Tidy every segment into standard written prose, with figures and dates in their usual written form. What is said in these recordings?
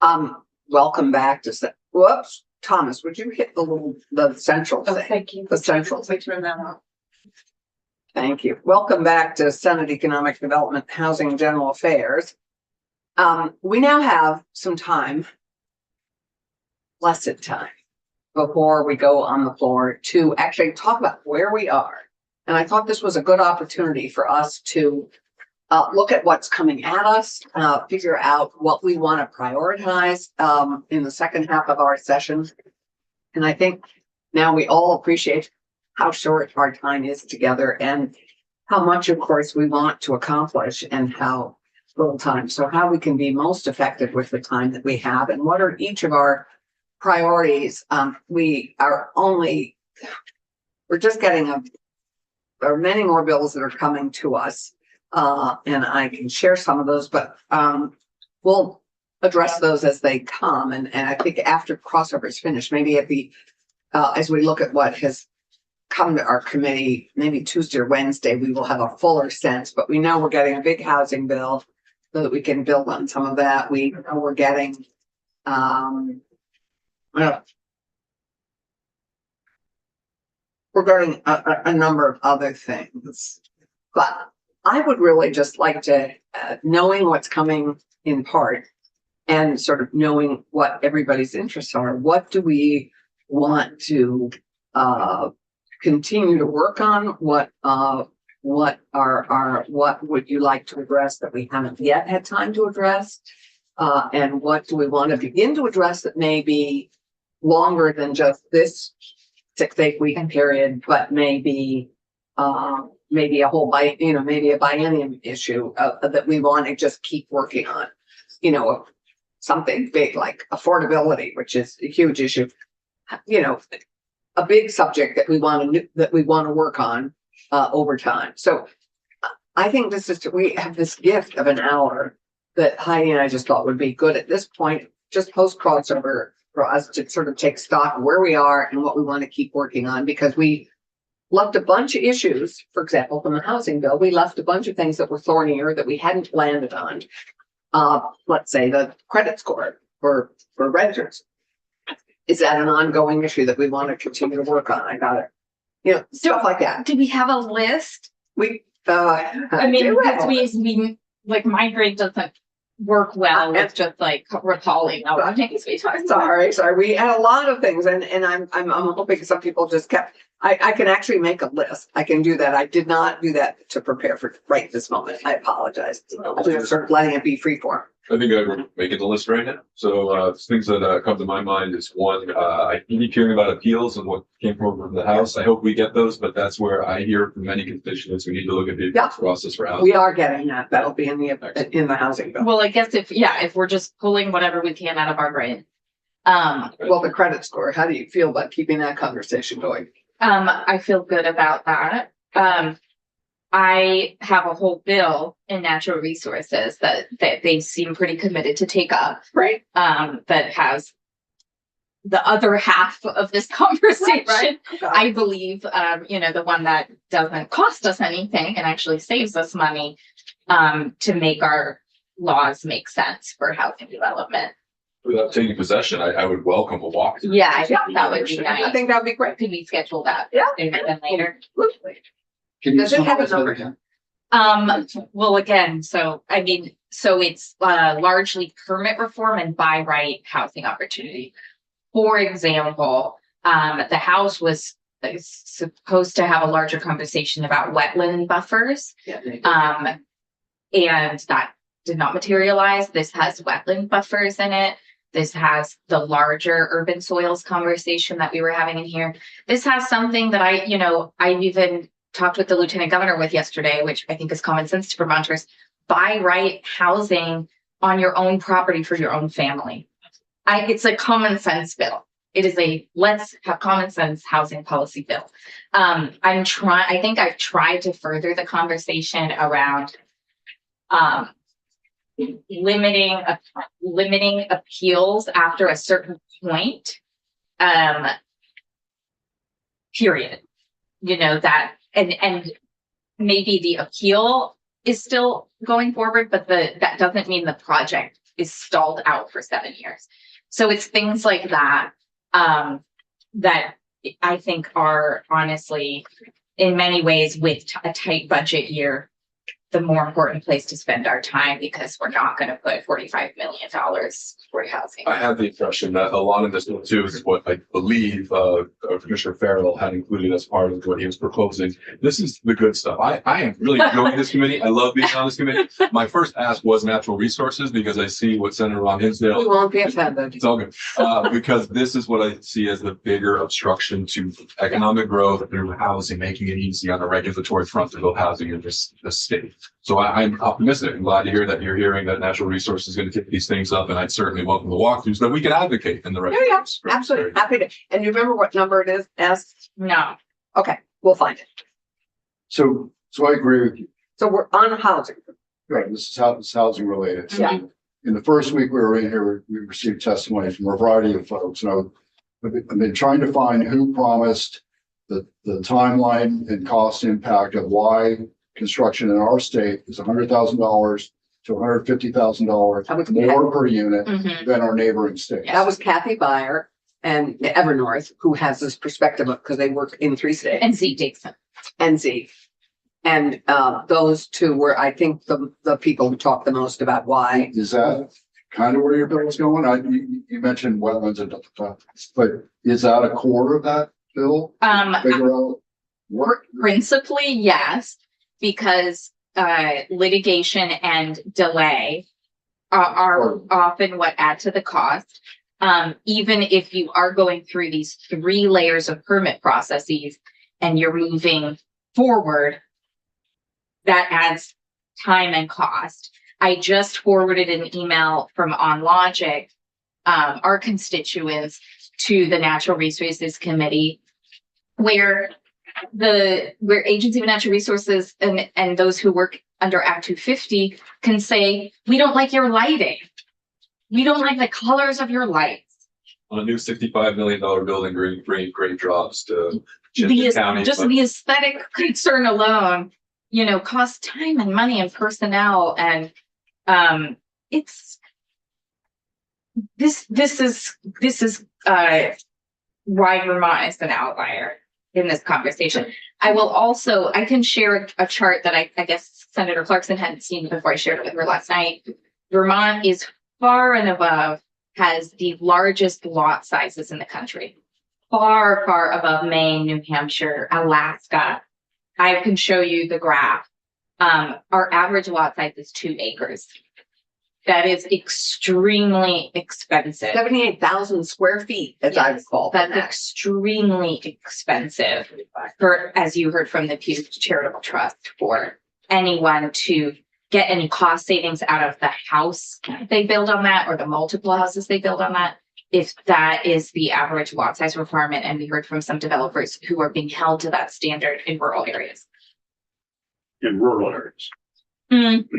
Welcome back to, whoops, Thomas, would you hit the central Oh, thing? thank you. The central thing. Turn that off. Thank you. Welcome back to Senate Economic Development, Housing and General Affairs. We now have some time, blessed time, before we go on the floor to actually talk about where we are. And I thought this was a good opportunity for us to look at what's coming at us, figure out what we want to prioritize in the second half of our session. And I think now we all appreciate how short our time is together and how much, of course, we want to accomplish and how little time. So how we can be most effective with the time that we have and what are each of our priorities. We're just getting there are many more bills that are coming to us. And I can share some of those, but we'll address those as they come. And I think after crossover is finished, maybe as we look at what has come to our committee, maybe Tuesday or Wednesday, we will have a fuller sense. But we know we're getting a big housing bill so that we can build on some of that. We know we're getting regarding a number of other things, but I would really just like to, knowing what's coming in part and sort of knowing what everybody's interests are, what do we want to continue to work on? What would you like to address that we haven't yet had time to address? And what do we want to begin to address that may be longer than just this 6-8 week period, but maybe a whole maybe a biennium issue that we want to just keep working on, something big like affordability, which is a huge issue, a big subject that we want to work on over time. So I think we have this gift of an hour that Heidi and I just thought would be good at this point, just post crossover, for us to sort of take stock of where we are and what we want to keep working on, because we left a bunch of issues, for example, from the housing bill. We left a bunch of things that were thornier that we hadn't landed on. Let's say the credit score for renters. Is that an ongoing issue that we want to continue to work on? I got it. Stuff like that. Do we have a list? I mean, because we like my brain doesn't work well with just like recalling all the things we talked about. Sorry. We had a lot of things, and I'm hoping some people just kept. I can actually make a list. I can do that. I did not do that to prepare for right this moment. I apologize. I was sort of letting it be free form. I think we're making the list right now. So things that come to my mind is one, I keep hearing about appeals and what came from the House. I hope we get those, but that's where I hear from many constituents we need to look at the process for housing. We are getting that. That'll be in the housing bill. Well, I guess if we're just pulling whatever we can out of our brain. Well, the credit score, how do you feel about keeping that conversation going? I feel good about that. I have a whole bill in natural resources that they seem pretty committed to take up. Right. That has the other half of this conversation. Right. Okay. I believe, the one that doesn't cost us anything and actually saves us money, to make our laws make sense for housing development. Without taking possession, I would welcome a walk. Yeah, I think that would be nice. I think that would be great. Could we schedule that? Yeah. Sooner than later? Does it have a number again? Well, again, so it's largely permit reform and by right housing opportunity. For example, the House was supposed to have a larger conversation about wetland buffers. Yeah. And that did not materialize. This has wetland buffers in it. This has the larger urban soils conversation that we were having in here. This has something that I even talked with the lieutenant governor with yesterday, which I think is common sense to Vermonters: by right housing on your own property for your own family. It's a common sense bill. It is let's have common sense housing policy bill. I think I've tried to further the conversation around limiting appeals after a certain point. Period. That and maybe the appeal is still going forward, but that doesn't mean the project is stalled out for 7 years. So it's things like that, that I think are honestly, in many ways, with a tight budget year, the more important place to spend our time, because we're not going to put $45 million for housing. I have the impression that a lot of this too is what I believe Commissioner Farrell had included as part of what he was proposing. This is the good stuff. I am really enjoying this committee. I love being on this committee. My first ask was natural resources, because I see what Senator Ron Hinsdale. We won't be offended. It's all good. Because this is what I see as the bigger obstruction to economic growth through housing, making it easy on a regulatory front to build housing in this state. So I'm optimistic. I'm glad to hear that you're hearing that natural resources is going to take these things up, and I'd certainly welcome the walkthroughs so that we can advocate in the right. Yeah, ways. absolutely. Happy to. And you remember what number it is? No. Okay, we'll find it. So I agree with you. So we're on housing. Right, this is housing related. Yeah. In the first week we were in here, we received testimony from a variety of folks. And I've been trying to find who promised the timeline and cost impact of why construction in our state is $100,000 to $150,000 more per unit Mhm. than our neighboring states. That was Kathy Byer and Evernorth, who has this perspective of, because they work in 3 states. And Zeke Dixon. And Z. And those two were, I think, the people who talked the most about why. Is that kind of where your bill is going? You mentioned wetlands and but is that a core of that bill? Figure out what, Principally, yes, because litigation and delay are often what add to the cost. Even if you are going through these 3 layers of permit processes and you're moving forward, that adds time and cost. I just forwarded an email from OnLogic, our constituents, to the Natural Resources Committee, where Agency of Natural Resources and those who work under Act 250 can say, we don't like your lighting. We don't like the colors of your lights. On a new $65 million building, bringing great jobs to The County. the aesthetic concern alone, costs time and money and personnel, and it's this is why Vermont is an outlier in this conversation. I can share a chart that I guess Senator Clarkson hadn't seen before I shared it with her last night. Vermont is far and above, has the largest lot sizes in the country, far, far above Maine, New Hampshire, Alaska. I can show you the graph. Our average lot size is 2 acres. That is extremely expensive. 78,000 square feet, as I Yes, recall. That's extremely expensive for, as you heard from the Pew Charitable Trust, for anyone to get any cost savings out of the house they build on that, or the multiple houses they build on that, if that is the average lot size requirement. And we heard from some developers who are being held to that standard in rural areas. In rural areas.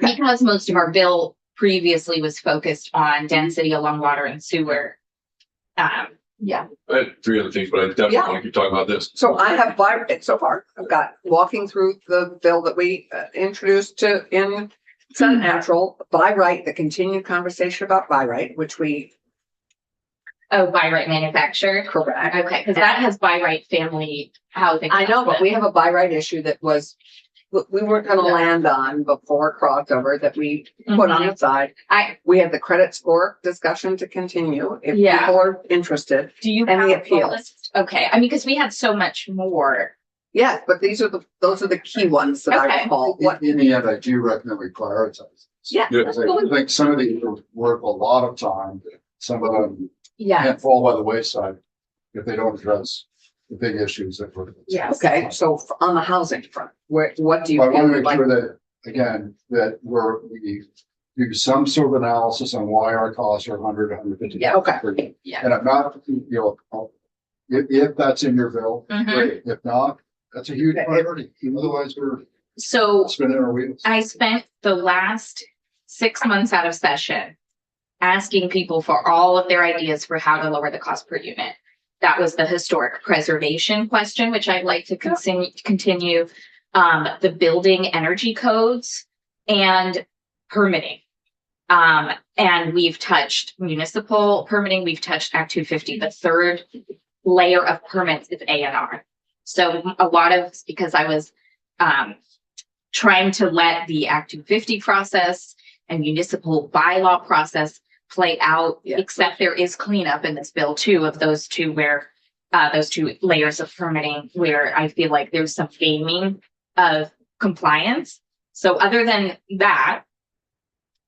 Because most of our bill previously was focused on density along water and sewer. Yeah. I had 3 other things, but I definitely Yeah. want to keep talking about this. So I have so far, I've got walking through the bill that we introduced in Senate Natural, by right, the continued conversation about by right, which we Oh, by right manufactured. correct. Okay, because that has by right family housing. I know, but we have a by right issue that we weren't gonna land on before crossover, that we put on the side. We have the credit score discussion to continue if Yeah. people are interested. Do you and have the a appeals. list? Okay, I mean, because we had so much more. Yes, but those are the key ones that I Okay. recall. What, in the end, I do recommend we prioritize. yeah, Yeah. Because I think some of these are worth a lot of time. Some of them Yeah. can't fall by the wayside if they don't address the big issues that we're. Yes. okay, so on the housing front, what do you I want to feel make like? sure that, again, that we do some sort of analysis on why our costs are 100, 150. Yeah, okay. Yeah. And I'm not, if that's in your bill, Mhm. great. If not, that's a huge Okay. priority. Otherwise, we're So spinning our wheels. I spent the last 6 months out of session asking people for all of their ideas for how to lower the cost per unit. That was the historic preservation question, which I'd like to continue, the building energy codes and permitting. And we've touched municipal permitting, we've touched Act 250. The third layer of permits is A&R. So a lot of, because I was trying to let the Act 250 process and municipal bylaw process play out, Yeah. except there is cleanup in this bill too of those two where those two layers of permitting where I feel like there's some gaming of compliance. So other than that,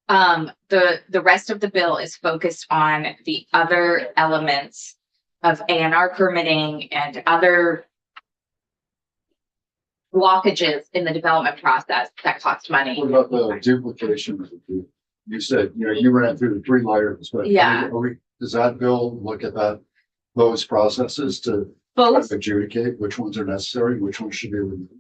the rest of the bill is focused on the other elements of A&R permitting and other blockages in the development process that cost money. What about the duplication? You said, you ran through the 3 layers, but Yeah. does that bill look at those processes to Both, adjudicate which ones are necessary, which ones should be removed?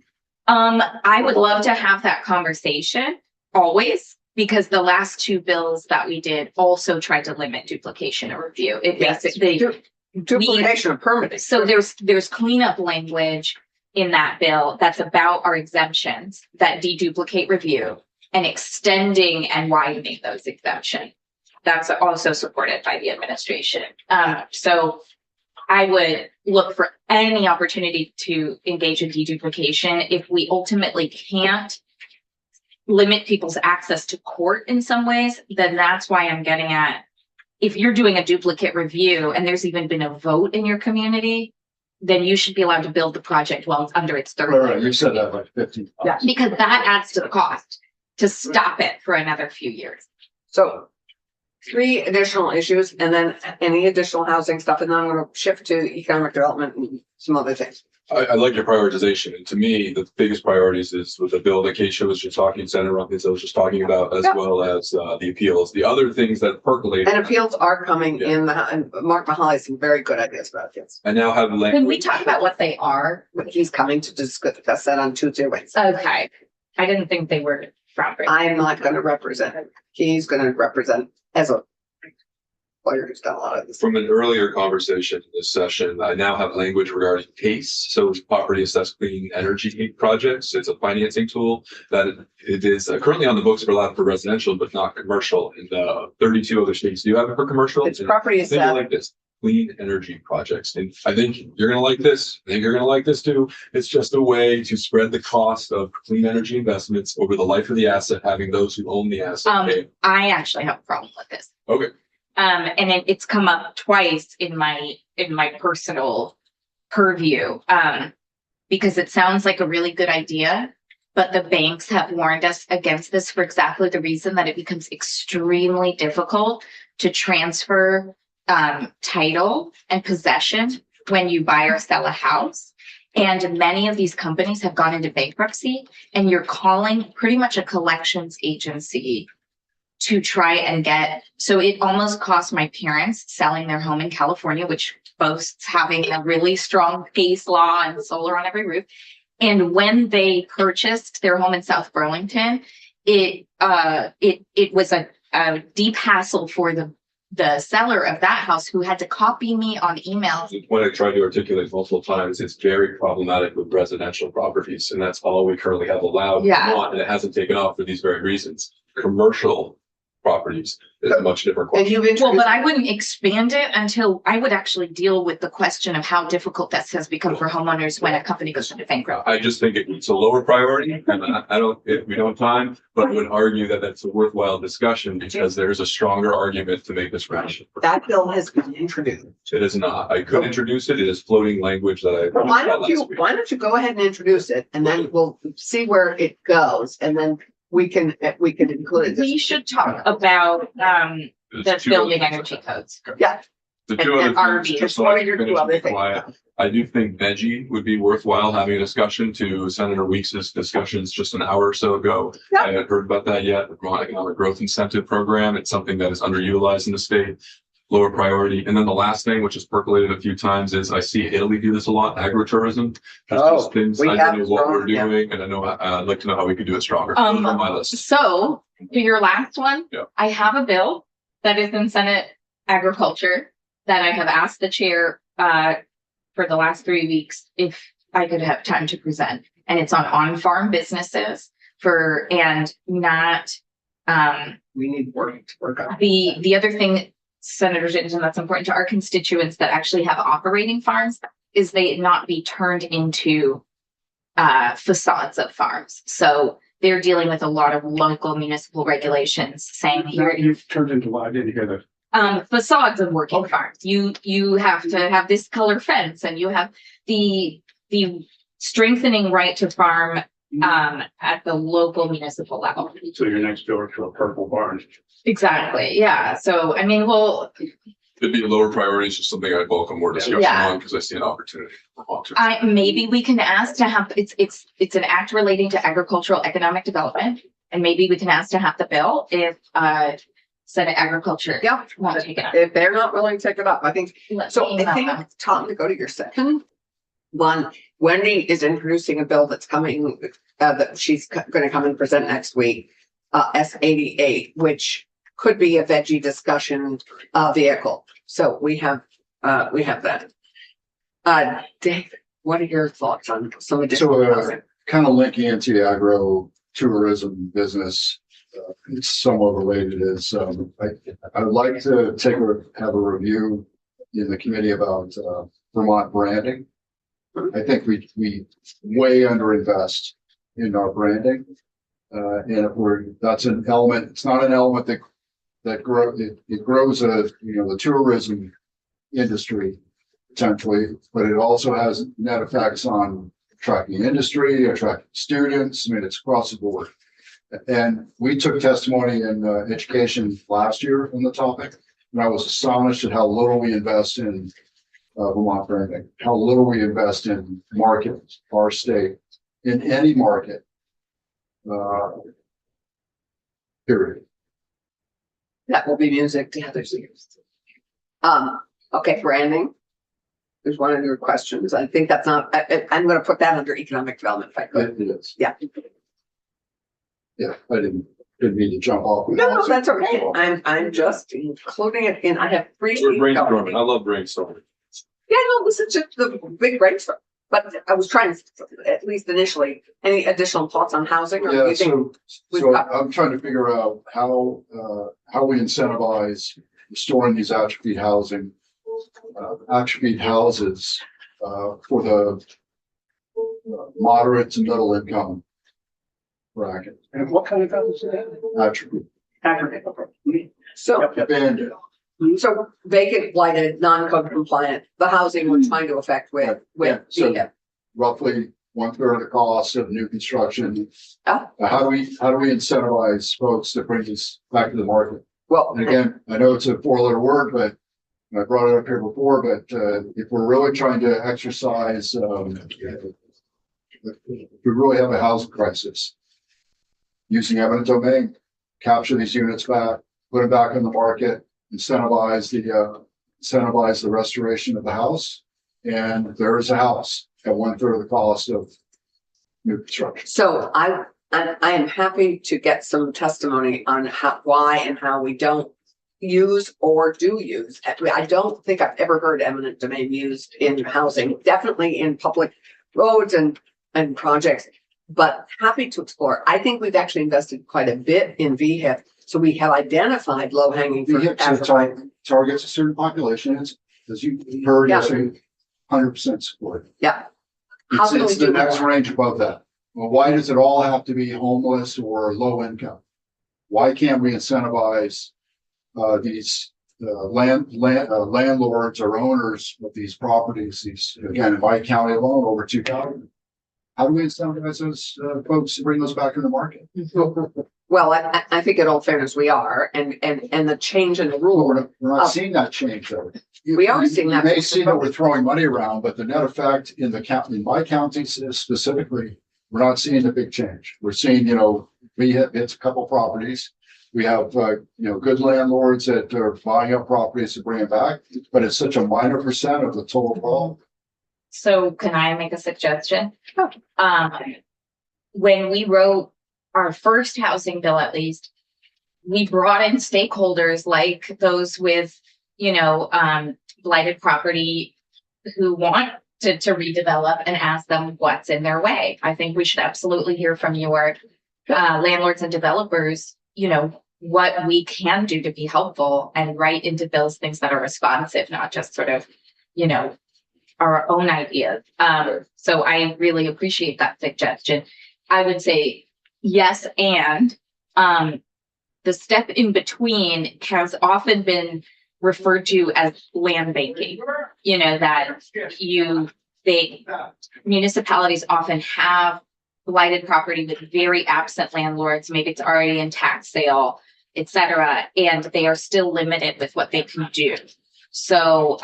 I would love to have that conversation always, because the last 2 bills that we did also tried to limit duplication of review. It Yes. basically, Duplication of permitting. so there's cleanup language in that bill that's about our exemptions that deduplicate review and extending and widening those exemptions. That's also supported by the administration. So I would look for any opportunity to engage in deduplication. If we ultimately can't limit people's access to court in some ways, then that's why I'm getting at, if you're doing a duplicate review and there's even been a vote in your community, then you should be allowed to build the project while it's under its third. Right, you said that like 15 times. Yeah. Because that adds to the cost to stop it for another few years. So 3 additional issues and then any additional housing stuff, and then I'm gonna shift to economic development and some other things. I like your prioritization. And to me, the biggest priorities is with the bill that Keisha was just talking, Senator Rumpkins, I was just talking about, as Yeah. well as the appeals. The other things that percolate, And appeals are coming Yeah. in, and Mark Mahaly has some very good ideas about this. I now have language. Can we talk about what they are? But he's coming to discuss that on Tuesday, Wednesday. Okay. I didn't think they were proper. I'm not gonna represent him. He's gonna represent as a lawyer who's done a lot of this. From an earlier conversation in this session, I now have language regarding PACE, so it's Property Assessed Clean Energy Projects. It's a financing tool that it is currently on the books for allowed for residential, but not commercial. In 32 other states do have it for commercial. It's And property I think you'll assessed. like this, clean energy projects. And I think you're gonna like this. I think you're gonna like this too. It's just a way to spread the cost of clean energy investments over the life of the asset, having those who own the asset pay. I actually have a problem with this. Okay. And it's come up twice in my personal purview. Because it sounds like a really good idea, but the banks have warned us against this for exactly the reason that it becomes extremely difficult to transfer title and possession when you buy or sell a house. And many of these companies have gone into bankruptcy, and you're calling pretty much a collections agency to try and get, so it almost cost my parents selling their home in California, which boasts having a really strong PACE law and solar on every roof. And when they purchased their home in South Burlington, it was a deep hassle for the seller of that house, who had to copy me on emails. The point I tried to articulate multiple times, it's very problematic with residential properties, and that's all we currently have allowed. Yeah. And it hasn't taken off for these very reasons. Commercial properties is a much different And question. you've Well, introduced, but I wouldn't expand it until I would actually deal with the question of how difficult this has become for homeowners when a company goes into bankruptcy. I just think it's a lower priority, and I don't, if we don't have time, but I would argue that that's a worthwhile discussion because there's a stronger argument to make this rational. that bill has been introduced. It is not. I could introduce it. It is floating language that I. Well, why don't you go ahead and introduce it, and then we'll see where it goes, and then we can include We it. should talk about the building energy codes. Yeah, The two and other things, RVs. just so What I are your can two finish other and be things? quiet, I do think veggie would be worthwhile having a discussion. To Senator Weeks's discussions just an hour or so ago. Yeah. I haven't heard about that yet. The Vermont Economic Growth Incentive Program, it's something that is underutilized in the state, lower priority. And then the last thing, which has percolated a few times, is I see Italy do this a lot, agritourism. There's Oh, just things we I have don't know what we're strong, yeah. doing, and I know, I'd like to know how we could do it stronger. Those are on my list. So for your last one, Yeah. I have a bill that is in Senate Agriculture that I have asked the chair for the last 3 weeks if I could have time to present. And it's on farm businesses and not we need work to work on. The other thing, Senator Jinton, that's important to our constituents that actually have operating farms is they not be turned into facades of farms. So they're dealing with a lot of local municipal regulations saying here, You've turned into what? I didn't hear that. facades of working farms. You have to have this color fence and you have the strengthening right to farm at the local municipal level. So you're next door to a purple barn. Exactly. Yeah. So I mean, well, It'd be a lower priority, it's just something I'd welcome more discussion Yeah. on, because I see an opportunity. maybe we can ask to have it's an act relating to agricultural economic development, and maybe we can ask to have the bill if Senate Agriculture Yeah, want to take it up. if they're not willing to take it up, I think, so I think, Email them. Tom, to go to your second one, Wendy is introducing a bill that's coming, that she's gonna come and present next week, S88, which could be a veggie discussion, vehicle. So we have that. Dave, what are your thoughts on some additional So, housing? kind of linking into the agro tourism business, it's somewhat related is, I would like to have a review in the committee about, Vermont branding. I think we way underinvest in our branding. And if that's an element, it's not an element that it grows, the tourism industry potentially, but it also has net effects on attracting industry, attracting students. I mean, it's across the board. And we took testimony in education last year on the topic, and I was astonished at how little we invest in Vermont branding, how little we invest in markets, our state, in any market. Period. That will be music to Heather's ears. Okay, branding. There's one of your questions. I think that's not, I'm gonna put that under economic development if I could. It is. Yeah. Yeah, I didn't mean to jump off. No, that's okay. I'm just including it in, I have three. We're brainstorming, I love brainstorming. Yeah, no, this is just the big brainstorm, but I was trying to, at least initially, any additional thoughts on housing or do Yeah, you think? we've so got- I'm trying to figure out how we incentivize restoring these atrophied houses, for the moderate to middle income bracket. And what kind of houses is that? Atrophy, So, abandoned. so vacant, blighted, non-code compliant, the housing we're trying to affect Yeah, with so- the, Roughly 1/3 of the cost of new construction. Oh. How do we incentivize folks to bring this back to the market? well, And again, I know it's a 4-letter word, but I brought it up here before, but if we're really trying to exercise, if we really have a housing crisis, using eminent domain, capture these units back, put them back on the market, incentivize the restoration of the house. And there is a house at 1/3 of the cost of new construction. so I am happy to get some testimony on why and how we don't use or do use. I don't think I've ever heard eminent domain used in housing, definitely in public roads and projects, but happy to explore. I think we've actually invested quite a bit in VHIP. So we have identified low hanging fruit. Targets a certain population, as you heard, Yeah. 100% support. Yeah. How can we It's the do next more? range above that. Well, why does it all have to be homeless or low income? Why can't we incentivize these landlords or owners of these properties? These, again, in my county alone, over 2,000. How do we incentivize those folks to bring those back in the market? Well, I think in all fairness, we are, and the change in the Well, rule. we're not seeing that change though. We are seeing that. You may see that we're throwing money around, but the net effect in my county specifically, we're not seeing a big change. We're seeing, it's a couple properties. We have, good landlords that are buying up properties to bring it back, but it's such a minor percent of the total problem. So can I make a suggestion? Sure. When we wrote our first housing bill, at least, we brought in stakeholders like those with, blighted property who want to redevelop and ask them what's in their way. I think we should absolutely hear from your landlords and developers, what we can do to be helpful and write into bills things that are responsive, not just sort of, you know, our own ideas. So I really appreciate that suggestion. I would say yes, and the step in between has often been referred to as land banking. You know, that municipalities often have blighted property with very absent landlords. Maybe it's already in tax sale, et cetera, and they are still limited with what they can do. So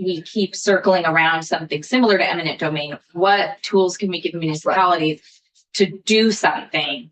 we keep circling around something similar to eminent domain. What tools can we give municipalities to do something?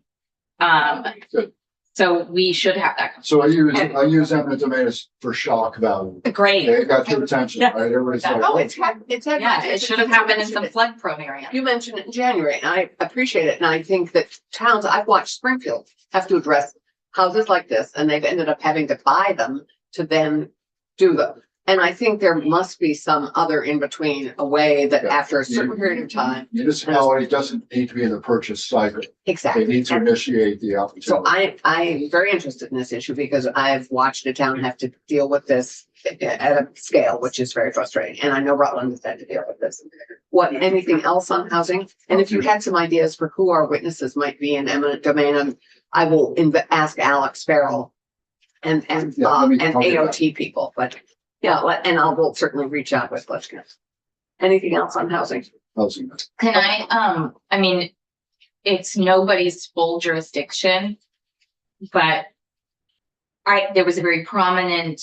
Good. So we should have that. So I use eminent domain as for shock value. Great. They got your attention, right? Everybody's like, Oh, it's had. Yeah, it should have happened in some flood prone area. You mentioned it in January, and I appreciate it. And I think that towns, I've watched Springfield have to address houses like this, and they've ended up having to buy them to then do them. And I think there must be some other in between, a way that Yeah. after a certain period of time. municipality doesn't need to be in the purchase cycle. They Exactly. need to initiate the So opportunity. I'm very interested in this issue because I've watched a town have to deal with this at a scale, which is very frustrating. And I know Rutland has had to deal with this. Anything else on housing? And if you had some ideas for who our witnesses might be in eminent domain, I will ask Alex Farrell and Yeah, let me- AOT people, but yeah, and will certainly reach out with questions. Anything else on housing? Housing. Can I mean, it's nobody's full jurisdiction, but there was a very prominent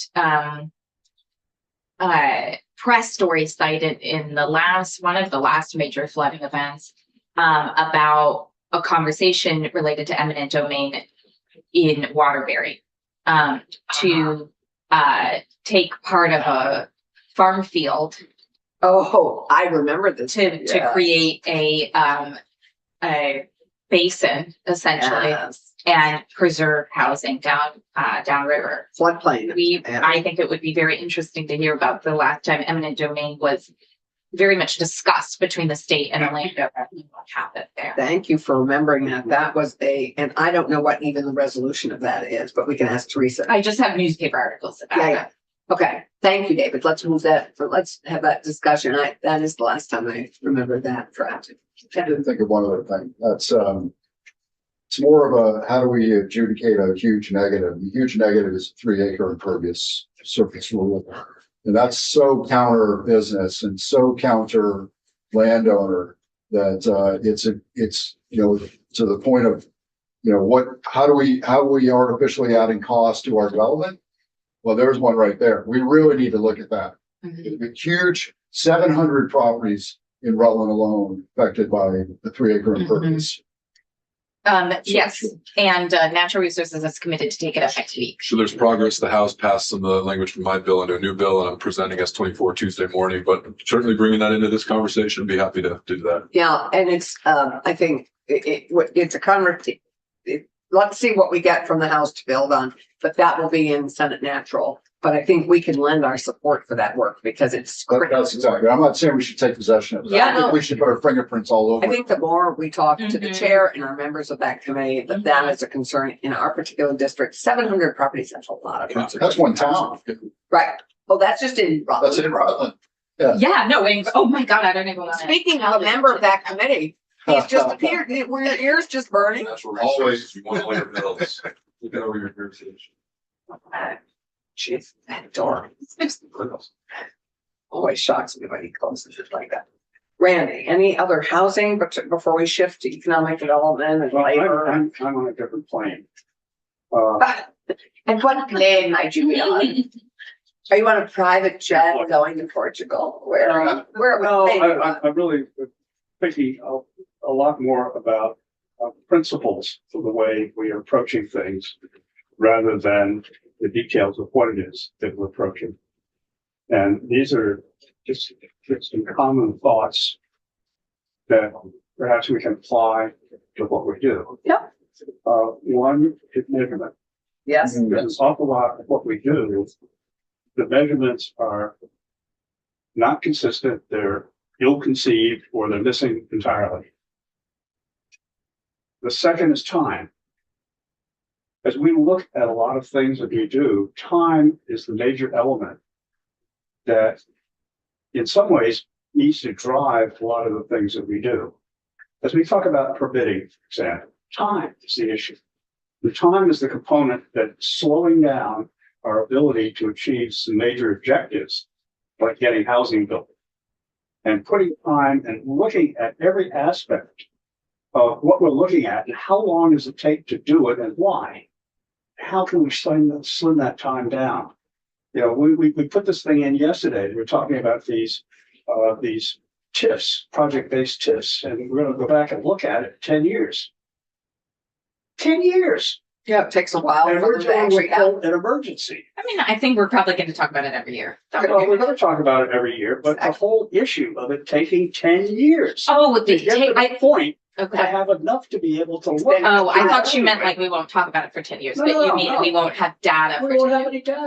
press story cited in one of the last major flooding events about a conversation related to eminent domain in Waterbury to take part of a farm field Oh, I remember this. to create a basin essentially Yes. and preserve housing downriver. Floodplain. I think it would be very interesting to hear about the last time eminent domain was very much discussed between the state and the landowner and what happened there. Thank you for remembering that. That was and I don't know what even the resolution of that is, but we can ask Teresa. I just have newspaper articles about Yeah, it. yeah. Okay, thank you, David. Let's have that discussion. That is the last time I remember that for housing. I didn't think of one other thing. That's, it's more of how do we adjudicate a huge negative? The huge negative is 3-acre impervious surface rule. And that's so counter business and so counter landowner that it's, you know, to the point of, you know, how are we artificially adding cost to our development? Well, there's one right there. We really need to look at that. Mhm. The huge 700 properties in Rutland alone affected by the 3-acre impervious. Yes, and Natural Resources is committed to take it up next week. So there's progress. The House passed some of the language from my bill into a new bill, and I'm presenting S24 Tuesday morning, but certainly bringing that into this conversation, be happy to do that. Yeah, and it's, I think it's a conversation. Let's see what we get from the House to build on, but that will be in Senate Natural. But I think we can lend our support for that work because it's critical. That's exactly. I'm not saying we should take possession of it. Yeah, I think no. we should put our fingerprints all over I it. think the more we talk to the Mhm. chair and our members of that committee, that is a concern in our particular district. 700 properties, that's a lot of property. That's one town. Right. Oh, that's just in That's in Rutland. Rutland. Yeah, no, oh my God, I don't even want to. Speaking of a member of that committee, he's just appeared. Were your ears just burning? Natural resources, you want to lay your bills. Look at over your conversation. Jeez, that door always shocks me when he closes it like that. Randy, any other housing, but before we shift to economic development and Well, labor? I'm on a different plane. And what plane might you be on? Are you on a private jet going to Portugal? Where No, I'm really thinking a lot more about principles for the way we are approaching things rather than the details of what it is that we're approaching. And these are just some common thoughts that perhaps we can apply to what we do. Yep. One is measurement. Yes, There's an awful lot of what we do. The measurements are not consistent, they're ill-conceived, or they're missing entirely. The second is time. as we look at a lot of things that we do, time is the major element that in some ways needs to drive a lot of the things that we do. As we talk about permitting, for example, time is the issue. The time is the component that's slowing down our ability to achieve some major objectives, like getting housing built. And putting time and looking at every aspect of what we're looking at and how long does it take to do it and why? How can we slim that time down? You know, we put this thing in yesterday. We were talking about these TIFs, project-based TIFs, and we're going to go back and look at it 10 years. 10 years. Yeah, it takes a while And for we're them to dealing actually with happen. an emergency. I mean, I think we're probably going to talk about it every year. Well, we're going to talk about it every year, but the whole issue of it taking 10 years Oh, to get to the point to okay. have enough to be able to look. Oh, I thought you meant like we won't talk about it for 10 years, No, but no, you mean no. we won't have data for We don't 10 have years. any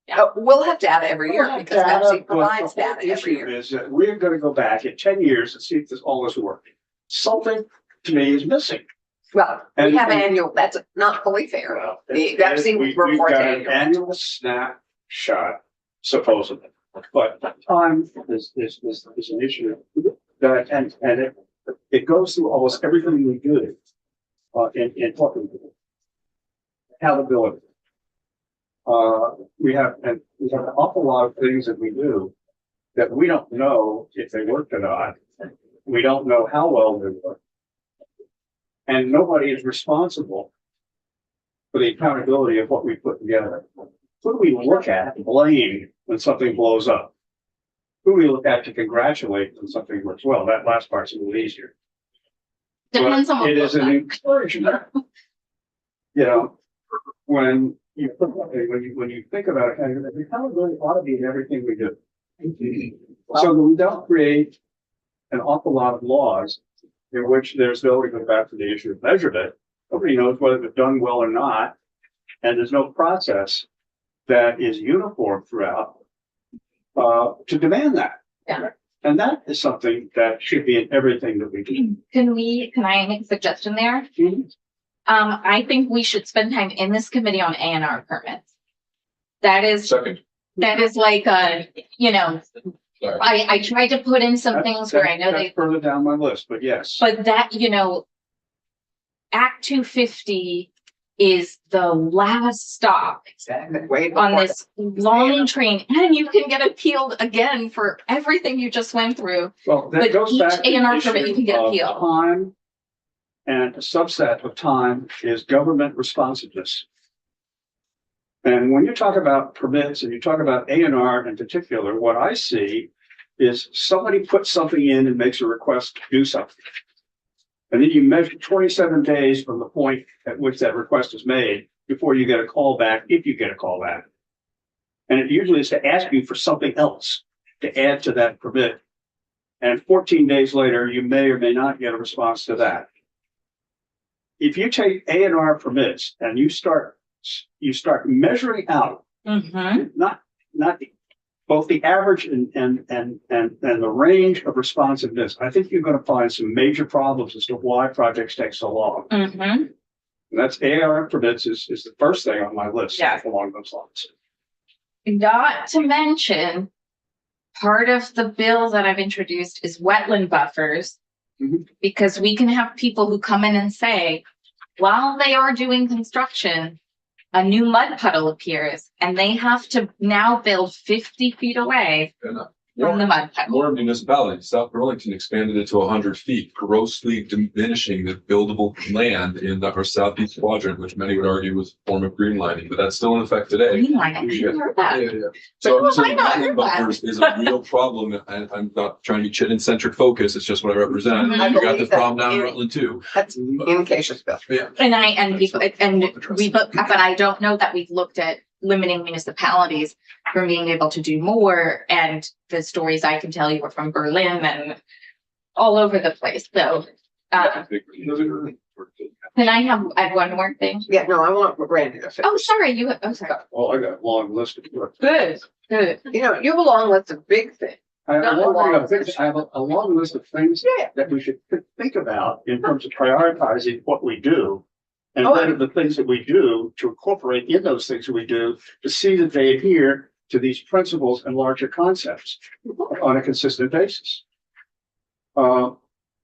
data. We'll have data every year We'll have because data, Pepsi but provides the whole data every issue year. is that we're going to go back in 10 years and see if this all is working. Something to me is missing. Well, we And- have and- annual, that's not fully fair. Well, The Pepsi we've report got an annual. annual snapshot, supposedly, but time is an issue that, and it goes through almost everything we do, in talking to them. Accountability. We have an awful lot of things that we do that we don't know if they worked or not. We don't know how well they work. And nobody is responsible for the accountability of what we put together. Who do we look at to blame when something blows up? Who do we look at to congratulate when something works well? That last part's a little easier. Depends on But what it is goes an on. encouragement. You know, when you think about it, and the accountability ought to be in everything we do. So that we don't create an awful lot of laws in which there's no, we go back to the issue of measurement. Nobody knows whether it's done well or not. And there's no process that is uniform throughout to demand that. Yeah. And that is something that should be in everything that we do. Can I make a suggestion there? I think we should spend time in this committee on A&R permits. That is Second, like a, sorry. I tried to put in some things where I know That's they, further down my list, but yes. but that, Act 250 is the last stop Exactly. Way on before this long train, and you can get appealed again for everything you just went through. Well, that But goes each back to the A&R permit you can get issue of appealed. time, and a subset of time is government responsiveness. And when you talk about permits and you talk about A&R in particular, what I see is somebody puts something in and makes a request to do something. And then you measure 27 days from the point at which that request is made before you get a call back, if you get a call back. And it usually is to ask you for something else to add to that permit. And 14 days later, you may or may not get a response to that. If you take A&R permits and you start measuring out, Mm-hmm. not both the average and the range of responsiveness, I think you're going to find some major problems as to why projects take so long. Mm-hmm. And that's A&R permits is the first thing on my list Yes. along those lines. Not to mention, part of the bill that I've introduced is wetland buffers. Mhm. Because we can have people who come in and say, while they are doing construction, a new mud puddle appears and they have to now build 50 feet away from the mud puddle. More municipalities, South Burlington expanded it to 100 feet, grossly diminishing the buildable land in our southeast quadrant, which many would argue was a form of greenlining, but that's still in effect today. Greenlining, I hadn't heard that. So, Well, so why not? wetland buffers is a real problem, and I'm not trying to be Chittenden-centric focus, it's just what I represent. Mhm. I You got believe this that problem down in in- Rutland too. That's in Keisha's bill. Yeah. And people, but I don't know that we've looked at limiting municipalities from being able to do more. And the stories I can tell you are from Berlin and all over the place. So, can I have one more thing? Yeah, no, I want Randy to finish. Oh, sorry, sorry. Oh, I got a long list of work. Good, good. You know, you have a long list of big things. I have Not a long list. a long list of things Yeah. that we should think about in terms of prioritizing what we do And Oh, what are the things that we do to incorporate in those things that we do to see that they adhere to these principles and larger concepts on a consistent basis?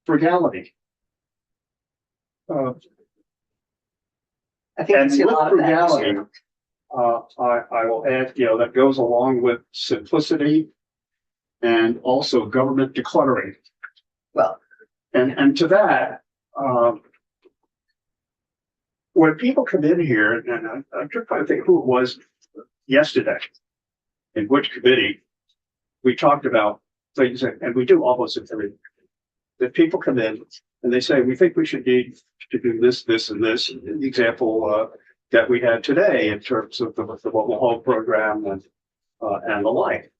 Frugality. I think And you see a with lot of that this frugality, year. I will add, that goes along with simplicity and also government decluttering. Well, And to that, when people come in here, and I'm trying to think who it was yesterday, in which committee, we talked about things, and we do almost every, that people come in and they say, we think we should need to do this, this, and this. The example that we had today in terms of the mobile home program and the like.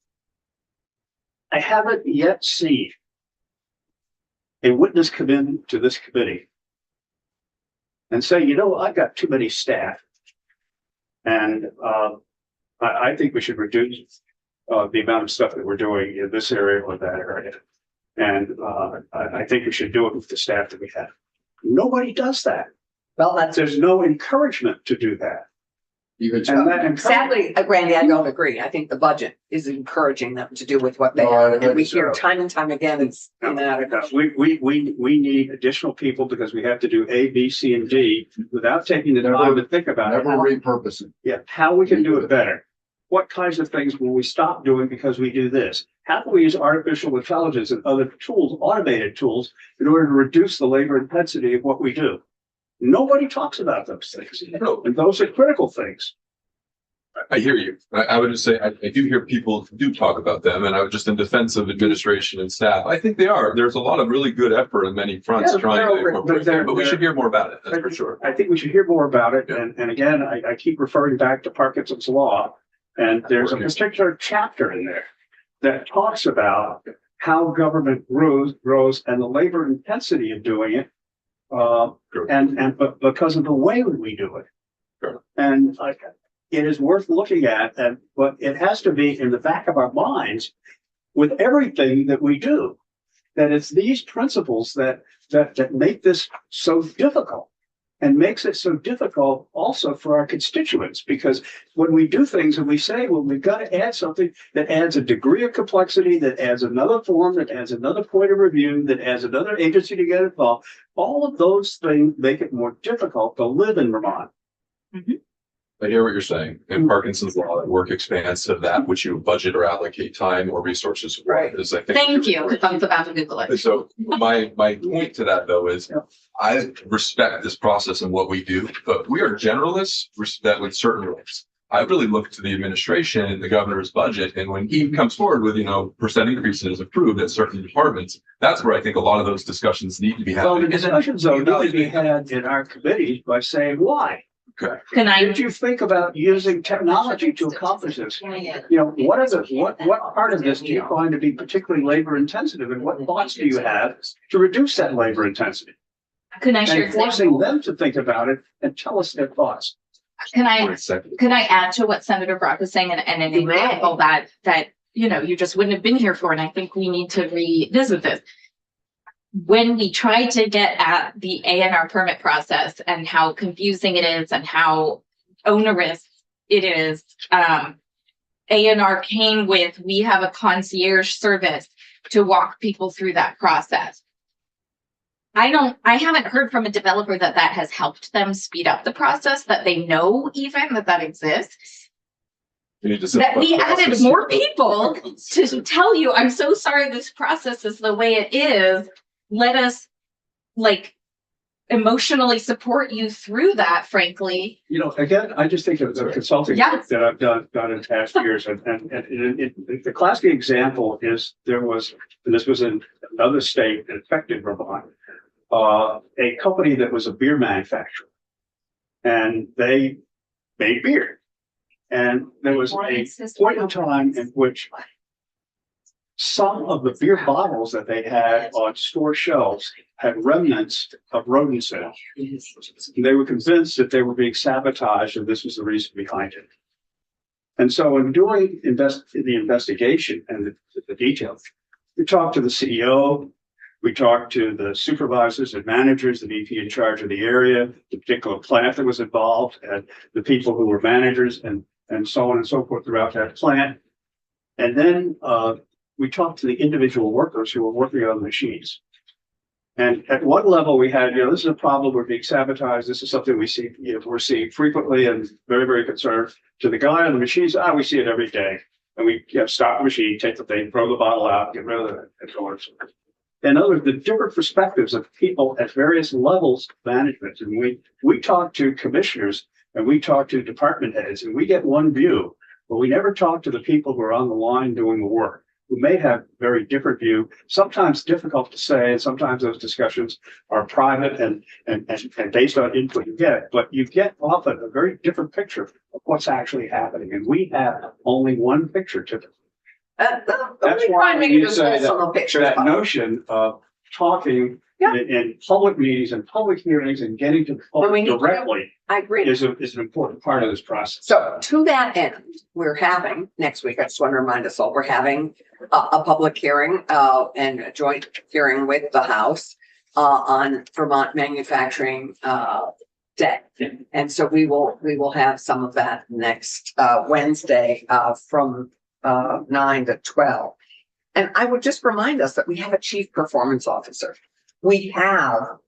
I haven't yet seen a witness come in to this committee and say, I've got too many staff. And I think we should reduce the amount of stuff that we're doing in this area or that area. And I think we should do it with the staff that we have. Nobody does that. well, that's There's no encouragement to do that. Even And that encouragement, sadly, Randy, I don't agree. I think the budget is encouraging them to do with what they No, I have. And we hear so. time and time again, it's inadequate. we need additional people because we have to do A, B, C, and D without taking the time to think about it. never repurposing. Yeah, how we can do it better. What kinds of things will we stop doing because we do this? How can we use artificial intelligence and other tools, automated tools, in order to reduce the labor intensity of what we do? Nobody talks about those things. And those are critical things. I hear you. I would just say, I do hear people do talk about them, and I would just in defense of administration and staff, I think they are. There's a lot of really good effort on many fronts Yeah, trying they're to over it, incorporate them, but we should hear more about it, that's for sure. I think we should hear more about it. Yeah. And again, I keep referring back to Parkinson's Law. And there's a particular chapter in there that talks about how government grows and the labor intensity of doing it. But because of the way we do it. Sure. And it is worth looking at, but it has to be in the back of our minds with everything that we do. That it's these principles that make this so difficult. And makes it so difficult also for our constituents, because when we do things and we say, well, we've got to add something that adds a degree of complexity, that adds another form, that adds another point of review, that adds another agency to get involved, all of those things make it more difficult to live in Vermont. I hear what you're saying. In Parkinson's law, work expands to that which you budget or allocate time or resources for. Right. Is, I think, Thank you. I was about to Google it. So my point to that though is I respect this process and what we do, but we are generalists that with certain roles. I really look to the administration and the governor's budget. And when he comes forward with, percent increases approved at certain departments, that's where I think a lot of those discussions need to be Well, the happening. discussions though need to be had in our committees by saying why. Okay. Can I? Did you think about using technology to accomplish this? What part of this do you find to be particularly labor intensive, and what thoughts do you have to reduce that labor intensity? Can I share And forcing example? them to think about it and tell us their thoughts. Can I? Second. Could I add to what Senator Brock was saying and an You may. example that you just wouldn't have been here for, and I think we need to revisit this. When we try to get at the A&R permit process and how confusing it is and how onerous it is, A&R came with, we have a concierge service to walk people through that process. I haven't heard from a developer that has helped them speed up the process, that they know even that exists. You need to That we simplify the added process. more people to tell you, I'm so sorry this process is the way it is. Let us emotionally support you through that, frankly. Again, I just think of the consulting Yeah. that I've done in past years, and the classic example is and this was in another state that affected Vermont, a company that was a beer manufacturer, and they made beer, and there was a point in time in which some of the beer bottles that they had on store shelves had remnants of rodents in it. They were convinced that they were being sabotaged, and this was the reason behind it. And so in doing the investigation and the details, we talked to the CEO, We talked to the supervisors and managers, the VP in charge of the area, the particular plant that was involved, and the people who were managers and so on and so forth throughout that plant. And then we talked to the individual workers who were working on the machines. And at one level we had, this is a problem, we're being sabotaged. This is something we see, we're seeing frequently and very, very concerned. To the guy on the machines, we see it every day. And we stop the machine, take the thing, throw the bottle out, get rid of it, and so on and so forth. And other the different perspectives of people at various levels of management. And we talk to commissioners and we talk to department heads and we get one view, but we never talk to the people who are on the line doing the work, who may have very different view, sometimes difficult to say, and sometimes those discussions are private and based on input you get, but you get often a very different picture of what's actually happening. And we have only one picture typically. That's why when you say that notion of talking in public meetings and public hearings and getting to the public directly I agree. is an important part of this process. So to that end, we're having next week, I just want to remind us all, we're having a public hearing and a joint hearing with the House on Vermont Manufacturing Day. And so we will have some of that next Wednesday from 9 to 12. And I would just remind us that we have a chief performance officer. We have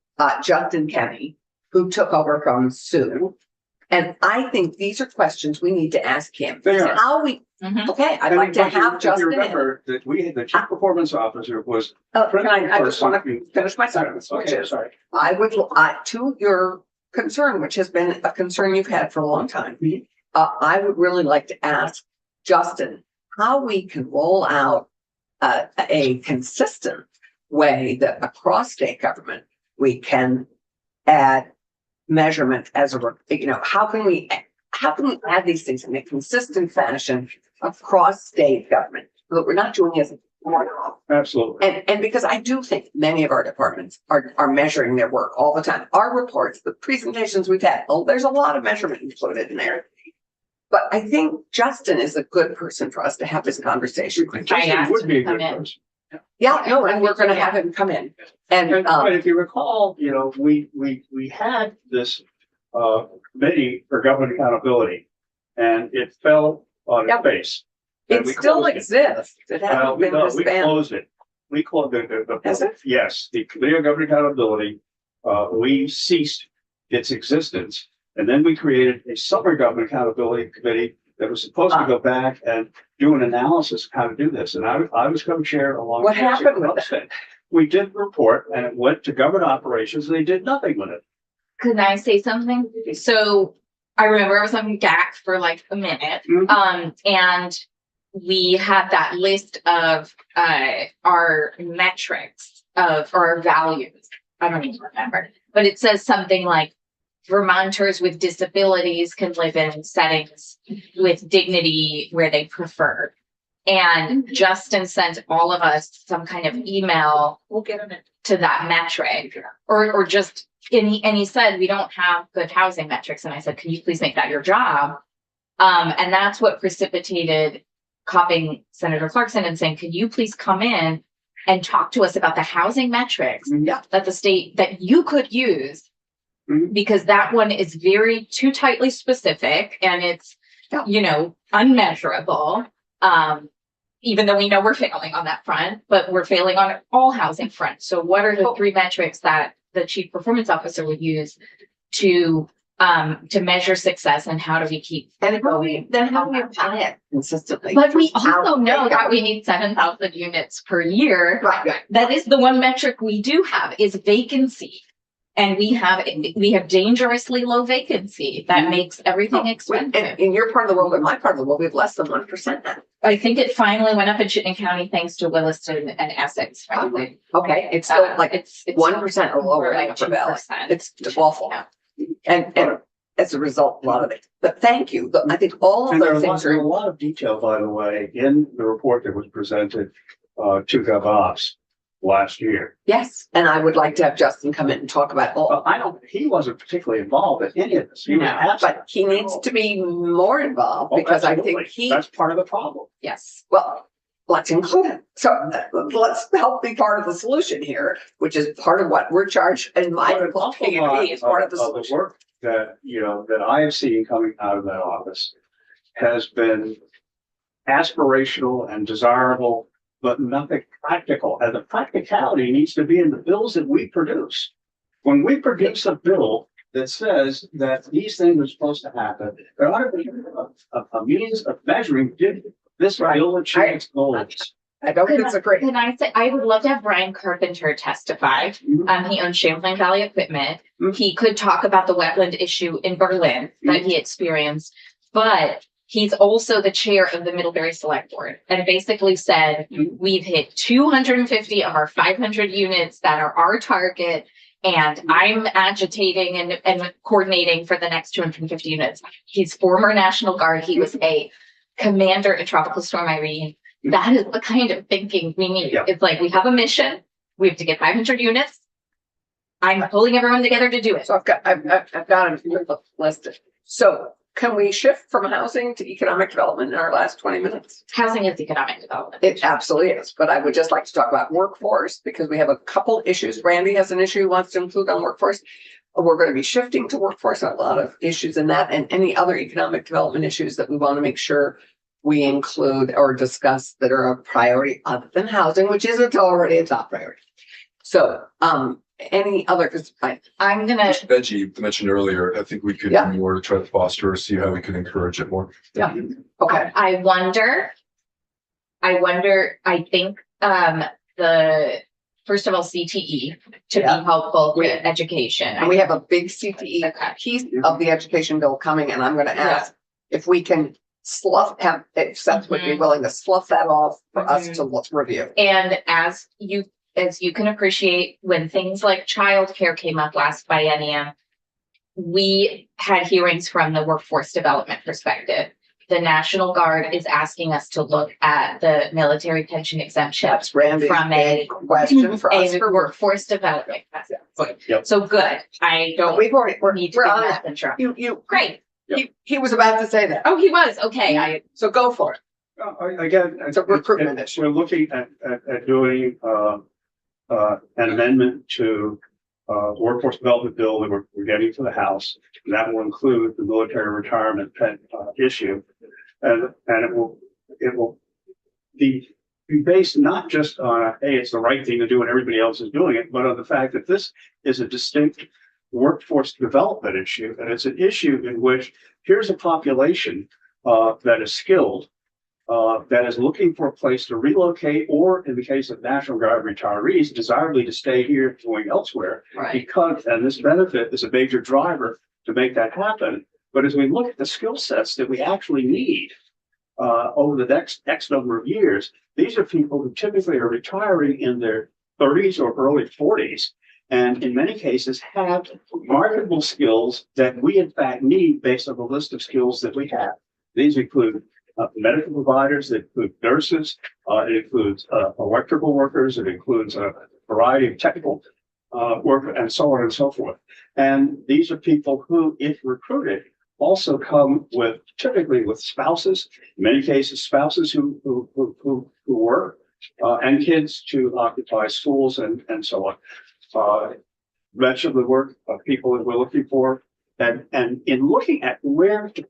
Justin Kenny, who took over from Sue. And I think these are questions we need to ask him. They are. How we, okay, I'd like to have If Justin you in. remember that the chief performance officer was. Can I just want to finish my sentence, which Okay, is, sorry. I would, to your concern, which has been a concern you've had for a long time. I would really like to ask Justin how we can roll out a consistent way that across state government, we can add measurement as how can we add these things in a consistent fashion across state government, so that we're not doing it as Absolutely. and because I do think many of our departments are measuring their work all the time. Our reports, the presentations we've had, there's a lot of measurement included in there. But I think Justin is a good person for us to have this conversation with. Justin would be a good person. Yeah, no, and we're gonna have him come in. And But if you recall, we had this committee for government accountability, and it fell on its face. And it we still closed it. exists. It Well, hasn't been no, we disbanded. closed it. We closed it. Has it? Yes, the Committee on Government Accountability, we ceased its existence. And then we created a summer government accountability committee that was supposed to go back and do an analysis of how to do this. And I was co-chair along. What happened with that? We did the report and it went to government operations and they did nothing with it. Could I say something? So I remember I was on GAC for like a minute. And we had that list of our metrics or our values. I don't even remember, but it says something like Vermonters with disabilities can live in settings with dignity where they prefer. And Justin sent all of us some kind of email to that metric, or just, and he said, we don't have good housing metrics. And I said, can you please make that your job? And that's what precipitated copying Senator Clarkson and saying, could you please come in and talk to us about the housing metrics that the state, that you could use, because that one is very too tightly specific and it's, unmeasurable. Even though we know we're failing on that front, but we're failing on all housing fronts. So what are the three metrics that the chief performance officer would use to measure success, and how do we keep And how do we apply it consistently? But we also know that we need 7,000 units per year. Right. That is the one metric we do have, is vacancy. And we have dangerously low vacancy that makes everything expensive. And in your part of the world, in my part of the world, we have less than 1% now. I think it finally went up in Chittenden County thanks to Williston and Essex. Frankly. Okay, it's still like it's 1% or lower like in Upper Valley. 2%. It's awful. Yeah. And as a result, a lot of it. But thank you. I think all of And there those things are a are. lot of detail, by the way, in the report that was presented to GovOps last year. Yes, and I would like to have Justin come in and talk about all. He wasn't particularly involved in any of this. He was absent. But he needs to be more involved because I think Absolutely. That's part of the problem. yes, well, let's include it. So let's help be part of the solution here, which is part of what we're charged in my But an awful opinion lot is part of the of solution. work that, that I have seen coming out of that office has been aspirational and desirable, but nothing practical. And the practicality needs to be in the bills that we produce. When we produce a bill that says that these things are supposed to happen, there ought to be a means of measuring, did this bill achieve its goals? I don't disagree. Can I say, I would love to have Brian Carpenter testify. He owns Champlain Valley Equipment. Mhm. He could talk about the wetland issue in Berlin that he experienced, but he's also the chair of the Middlebury Select Board and basically said, we've hit 250 of our 500 units that are our target. And I'm agitating and coordinating for the next 250 units. He's former National Guard. He was a commander in Tropical Storm Irene. That is the kind of thinking we need. Yeah. It's like we have a mission. We have to get 500 units. I'm pulling everyone together to do it. So I've got a list. So can we shift from housing to economic development in our last 20 minutes? Housing is economic development. It absolutely is, but I would just like to talk about workforce because we have a couple issues. Randy has an issue he wants to include on workforce. We're going to be shifting to workforce, a lot of issues in that and any other economic development issues that we want to make sure we include or discuss that are a priority other than housing, which isn't already a top priority. So, any other, because I'm gonna, Veggie you mentioned earlier, I think we could Yeah. do more to try to foster, see how we can encourage it more. okay, I wonder, I think, first of all, CTE to Yeah. be helpful We- with education. and we have a big CTE Okay. piece of the education bill coming, and I'm going to ask if we can if Seth would be willing to slough that off for us to review. And as you can appreciate, when things like childcare came up last biennium, we had hearings from the workforce development perspective. The National Guard is asking us to look at the military pension exemption That's Randy's from a big question for us. a workforce development. Yep. So good. I No, don't we've already, need to we're be on that it. intro. You, Great. he was about to say that. Oh, he was. Okay. So go for it. Again, It's a recruitment issue. we're looking at doing, an amendment to, workforce development bill that we're getting to the House. And that will include the military retirement issue. And it will be based not just on, hey, it's the right thing to do and everybody else is doing it, but on the fact that this is a distinct workforce development issue. And it's an issue in which here's a population that is skilled, that is looking for a place to relocate, or in the case of National Guard retirees, desirably to stay here going elsewhere. Right. Because, and this benefit is a major driver to make that happen. But as we look at the skill sets that we actually need over the next X number of years, these are people who typically are retiring in their 30s or early 40s. And in many cases have marketable skills that we in fact need based on the list of skills that we have. These include medical providers, it includes nurses, it includes electrical workers, it includes a variety of technical work and so on and so forth. And these are people who, if recruited, also come with typically with spouses, in many cases spouses who work, and kids to occupy schools and so on. Much of the work of people that we're looking for, and in looking at where to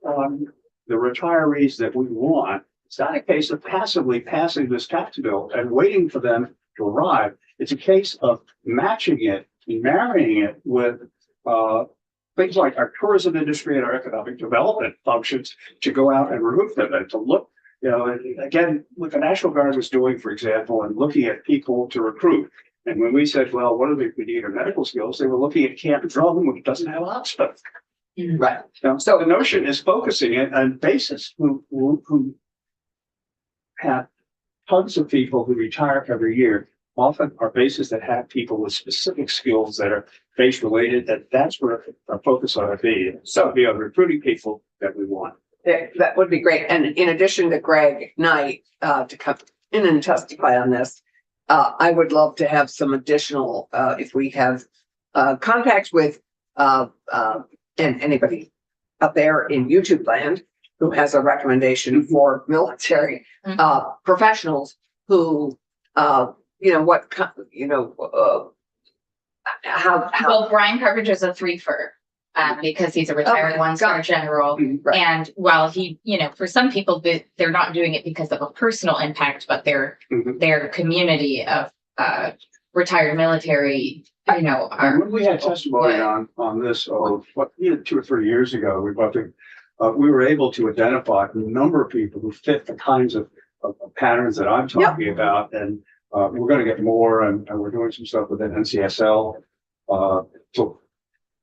the retirees that we want, it's not a case of passively passing this tax bill and waiting for them to arrive. It's a case of matching it, marrying it with things like our tourism industry and our economic development functions to go out and remove them and to look, again, what the National Guard was doing, for example, and looking at people to recruit. And when we said, well, what do we need are medical skills? They were looking at Camp Drum, which doesn't have a hospital. Right. So the notion is focusing it on bases who have tons of people who retire every year, often are bases that have people with specific skills that are base related, that's where our focus ought to be. So it'd be on recruiting people that we want. Yeah, that would be great. And in addition to Greg Knight, to come in and testify on this, I would love to have some additional, if we have contacts with and anybody up there in YouTube land who has a recommendation for military professionals who, what, how, Well, Brian Carpenter is a threefer, because he's a retired one-star God. general. right, And while he, for some people, they're not doing it because of a personal impact, but their community of retired military, And are. when we had testimony on this, 2 or 3 years ago, we were able to identify a number of people who fit the kinds of patterns that I'm talking about. And we're going to get more, and we're doing some stuff with NCSL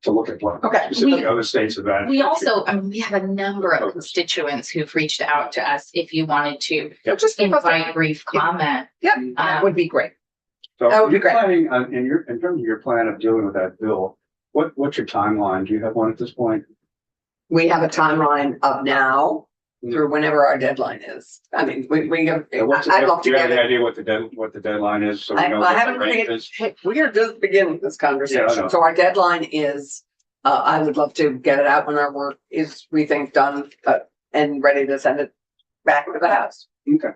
to look at what Okay. specific other states have had. We also, we have a number of constituents who've reached out to us if you wanted to just give us a- invite brief comment. that would be great. So that would be you're great. planning, in terms of your plan of dealing with that bill, what's your timeline? Do you have one at this point? We have a timeline of now through whenever our deadline is. I mean, we have, I'd love to Do you have get any it. idea what the deadline is? So we know I what the haven't range really, is? we are just beginning this Yeah, I conversation. know. So our deadline is, I would love to get it out when our work is, we think, done, and ready to send it back to the House. Okay,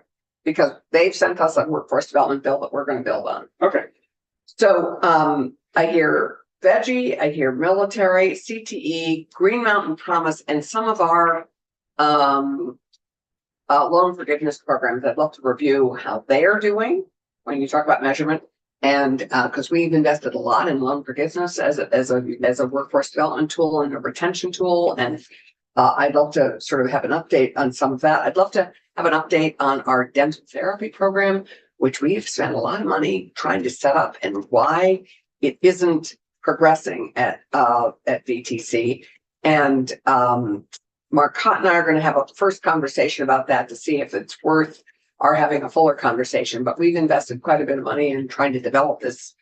Because they've sent us a workforce development bill that we're gonna build on. okay. So, I hear veggie, I hear military, CTE, Green Mountain Promise, and some of our, loan forgiveness programs. I'd love to review how they are doing when you talk about measurement. And, because we've invested a lot in loan forgiveness as a workforce development tool and a retention tool. And, I'd love to sort of have an update on some of that. I'd love to have an update on our dental therapy program, which we've spent a lot of money trying to set up, and why it isn't progressing at VTC. And Marcotte and I are going to have a first conversation about that to see if it's worth our having a fuller conversation. But we've invested quite a bit of money in trying to develop this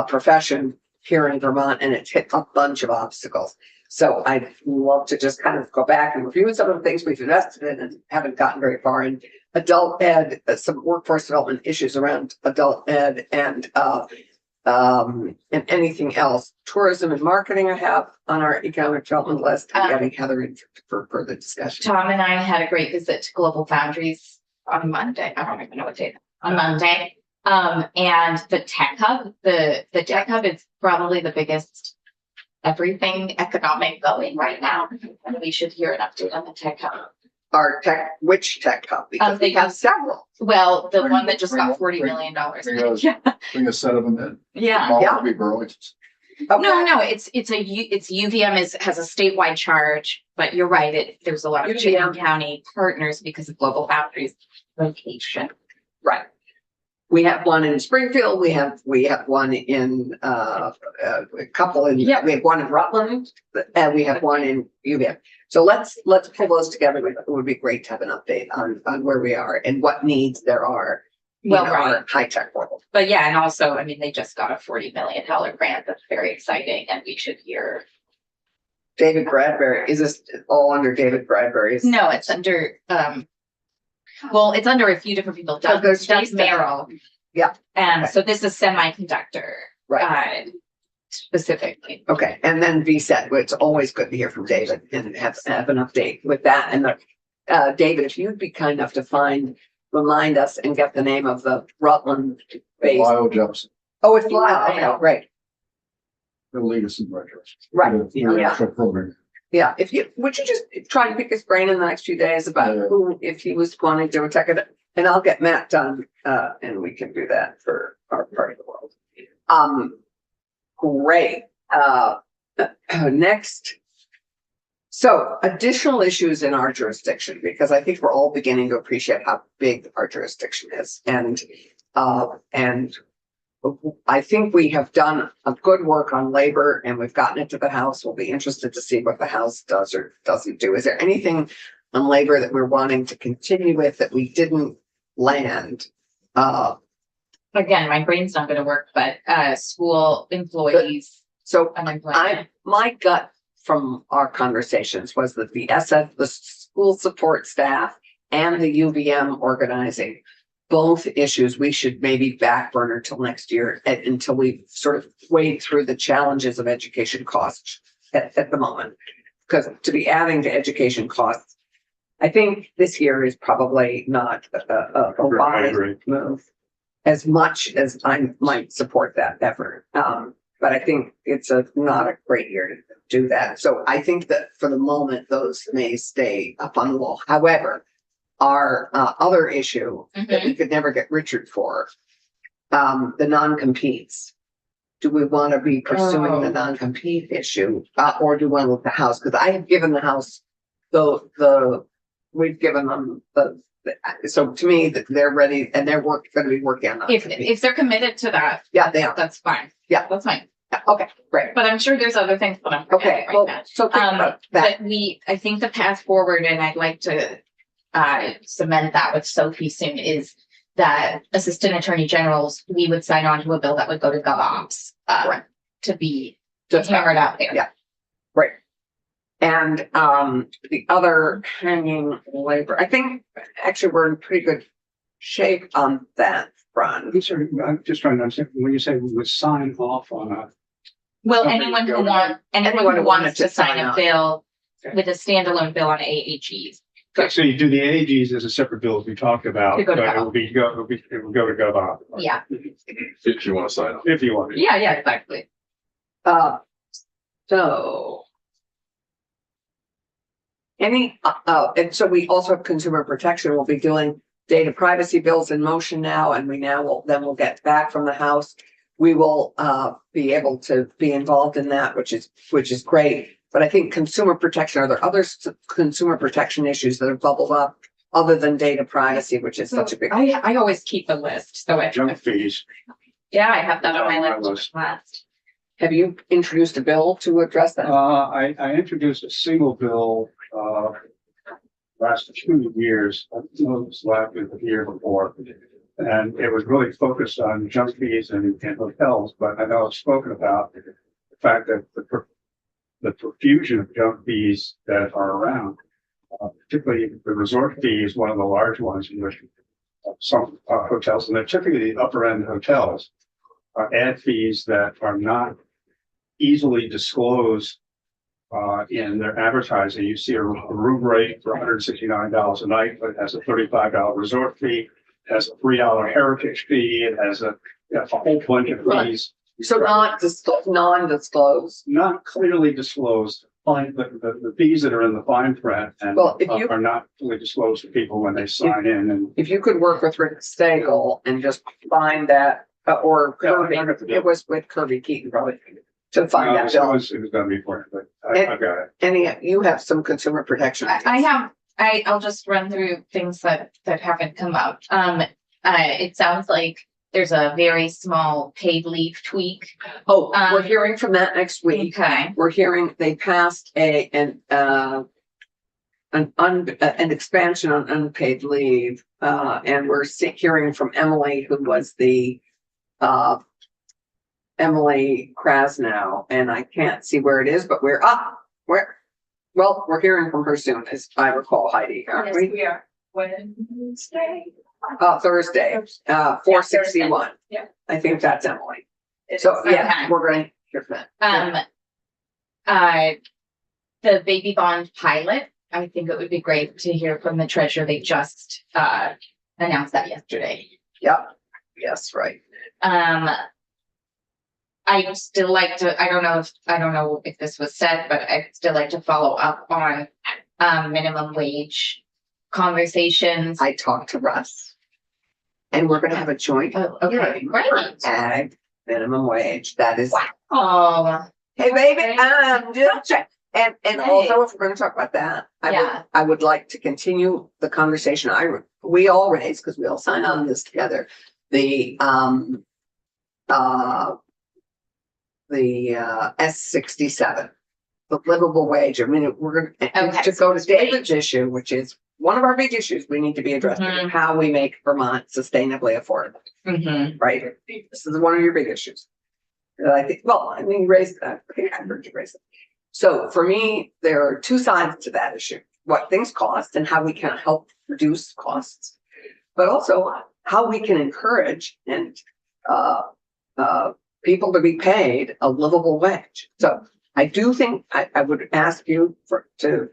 profession here in Vermont, and it's hit a bunch of obstacles. So I'd love to just kind of go back and review some of the things we've invested in and haven't gotten very far in. Adult ed, some workforce development issues around adult ed, and anything else. Tourism and marketing I have on our economic development list. I'm getting Heather in for further discussion. Tom and I had a great visit to Global Foundries on Monday. I don't even know what day. On Monday. And the Tech Hub, the Tech Hub is probably the biggest everything economic going right now. And we should hear an update on the Tech Hub. Our tech, which tech hub? Because they we have several. Well, the Bring- one that just bring- got $40 bring- million. bring us- Yeah. Bring a set of them in. Yeah. All Yeah. be Burlington. No, it's UVM has a statewide charge, but you're right. There's a lot of Chittenden County partners because of Global Foundries location. Right. We have one in Springfield. We have one in a couple in, we have one in Rutland, and we have one in UVM. So let's pull those together. It would be great to have an update on where we are and what needs there are in our high tech world. But yeah, and also, I mean, they just got a $40 million grant. That's very exciting, and we should hear. David Bradbury, is this all under David Bradbury's? No, it's under well, it's under a few different people. Doug Merrill. Yeah. And Okay. so this is semiconductor, Right. Specifically. Okay, and then VSET, it's always good to hear from David and have an update with that. And David, if you'd be kind enough to remind us and get the name of the Rutland base. Lyle Jepson, Oh, it's Lyle. Okay, great. the latest in records. Right. Very Yeah. actual program. Yeah. Would you just try and pick his brain in the next few days about who, if he was wanting to attack it, and I'll get Matt done, and we can do that for our part of the world. Great. Next. So additional issues in our jurisdiction, because I think we're all beginning to appreciate how big our jurisdiction is. And I think we have done a good work on labor and we've gotten it to the House. We'll be interested to see what the House does or doesn't do. Is there anything on labor that we're wanting to continue with that we didn't land? Again, my brain's not going to work, but school employees So unemployment. my gut from our conversations was that the school support staff and the UVM organizing, both issues we should maybe back burner till next year until we sort of wade through the challenges of education costs at the moment. Because to be adding to education costs I think this year is probably not a I wise agree. move. As much as I might support that effort. But I think it's not a great year to do that. So I think that for the moment, those may stay up on the wall. However, our other issue that we could never get Richard for, the non-competes. Do we want to be pursuing the Oh. non-compete issue, or do we want to look at the house? Because I have given the house we've given them so to me, that they're ready and they're going to be working on If, non-compete. if they're committed to that, Yeah, they are. that's fine. Yeah. That's fine. Okay, great. But I'm sure there's other things that I'm Okay, forgetting right well, now. so think about that. But I think the path forward, and I'd like to cement that with Sophie soon, is that assistant attorney generals, we would sign on to a bill that would go to GovOps Right. to be Just hammered out there. Yeah. Right. And the other hanging labor, I think actually we're in pretty good shape on that front. I'm sorry, I'm just trying to understand, when you say we would sign off on a, Well, Okay, anyone go who ahead. Anyone who wanted wants to to sign sign a on. bill Okay. with a standalone bill on AAGs. so you do the AGs as a separate bill as we talked about, To go but to it would go to GovOps. Yeah. If you want to sign up. If you want. Yeah, exactly. So. And so we also have consumer protection. We'll be doing data privacy bills in motion now, and we'll get back from the House. We will be able to be involved in that, which is great. But I think consumer protection, are there other consumer protection issues that have bubbled up other than data privacy, which is such a big. I always keep a list, so Junk fees. yeah, I have that on On my my list last. Have you introduced a bill to address that? I introduced a single bill, last 2 years, I don't know if it was last year, the year before. And it was really focused on junk fees and hotels, but I know I've spoken about the fact that the profusion of junk fees that are around, particularly the resort fee is one of the large ones in which some hotels, and they're typically the upper end hotels, add fees that are not easily disclosed in their advertising. You see a room rate for $169 a night, but it has a $35 resort fee, it has a $3 heritage fee, it has a whole bunch of Right. fees. So non-disclosed. Not clearly disclosed, the fees that are in the fine print and Well, if you- are not fully disclosed to people when they sign in and. If you could work with Rick Stagel and just find that, or Yeah, Kirby, I got the bill. it was with Kirby Keaton probably, to find No, that it bill. was gonna be for it, but I've got it. You have some consumer protection. I'll just run through things that haven't come up. It sounds like there's a very small paid leave tweak. Oh, we're hearing from that next week. Okay. We're hearing they passed an expansion on unpaid leave, and we're hearing from Emily, who was the Emily Krasnow, and I can't see where it is, but we're hearing from her soon, as I recall, Heidi, aren't we? we are. Wednesday. Thursday, 461. Yeah. I think that's Emily. So, yeah, Okay. we're going to hear from that. The baby bond pilot, I think it would be great to hear from the treasurer. They just announced that yesterday. Yep. Yes, right. I'd still like to, I don't know if this was said, but I'd still like to follow up on minimum wage conversations. I talked to Russ. And we're going to have a joint Oh, okay, hearing great. for ag minimum wage. That is, Oh, hey, baby, Great. just check. And Great. also, if we're going to talk about that, Yeah. I would like to continue the conversation we all raised, because we all signed on this together. The S67, the livable wage. I mean, we're going Okay. to go to David's issue, which is one of our big issues we need to be addressing, Mhm. how we make Vermont sustainably affordable, right? This is one of your big issues. I think, you raised that. I think I heard you raise it. So for me, there are two sides to that issue, what things cost and how we can help reduce costs, but also how we can encourage and people to be paid a livable wage. So I do think I would ask you to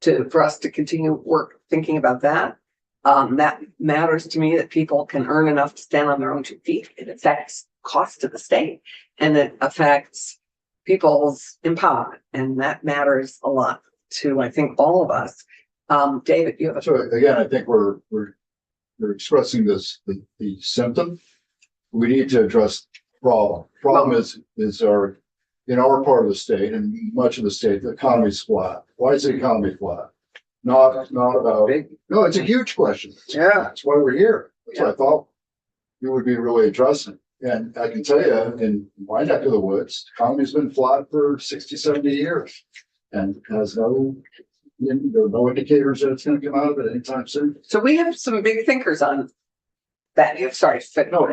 for us to continue thinking about that. That matters to me, that people can earn enough to stand on their own 2 feet. It affects cost to the state, and it affects people's empowerment, and that matters a lot to, I think, all of us. David, you have a. So again, I think we're expressing the symptom. We need to address the problem. Problem is in our part of the state and much of the state, the economy's flat. Why is the economy flat? Not about, no, it's a huge question. Yeah. That's why we're here. That's what I thought you would be really addressing. And I can tell you, in my neck of the woods, the economy's been flat for 60, 70 years and has there are no indicators that it's going to come out of it anytime soon. So we have some big thinkers on that. Sorry. No,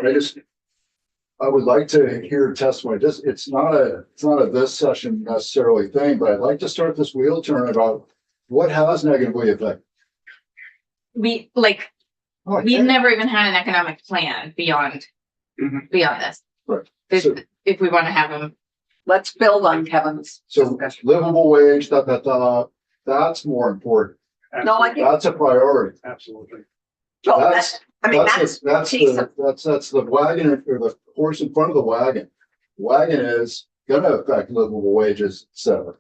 I would like to hear testimony. It's not a this session necessarily thing, but I'd like to start this wheel turn about what has negatively affected. We've Okay. never even had an economic plan beyond this. Right. If, So- if we want to have them. Let's build on Kevin's. So discussion. livable wage, that's more important. No, I think- That's a priority. Absolutely. Well, That's that's piece of- that's the wagon or the horse in front of the wagon. Wagon is gonna affect livable wages, et cetera.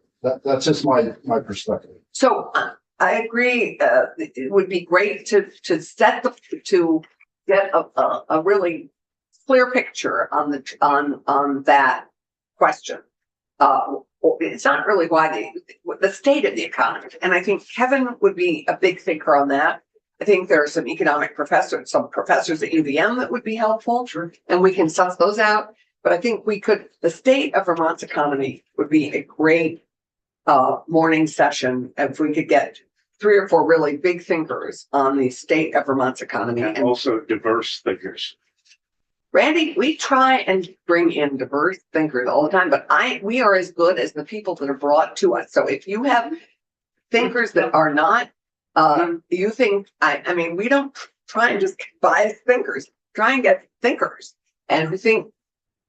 That's just my perspective. So I agree. It would be great to get a really clear picture on that question. It's not really why the state of the economy, and I think Kevin would be a big thinker on that. I think there are some some professors at UVM that would be helpful, and we can suss those out. But I think the state of Vermont's economy would be a great morning session if we could get 3 or 4 really big thinkers on the state of Vermont's economy. And And also diverse thinkers. Randy, we try and bring in diverse thinkers all the time, but we are as good as the people that are brought to us. So if you have thinkers that are not, you think, I mean, we don't try and just bias thinkers, try and get thinkers and who think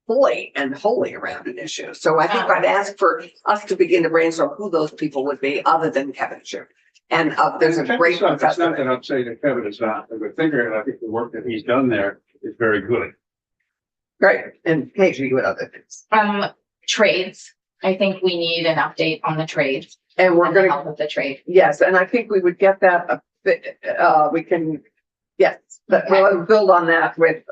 fully and wholly around an issue. So I think I'd ask for us to begin to brainstorm who those people would be other than Kevin Shu. And there's a great It's not professor. that I'm saying that Kevin is not a good thinker, and I think the work that he's done there is very good. Great. And Paige, you had other things. Trades. I think we need an update on the trades And we're and the going to health of the trade. Yes, and I think we would get that a bit, we can, yes, but we'll build on that with,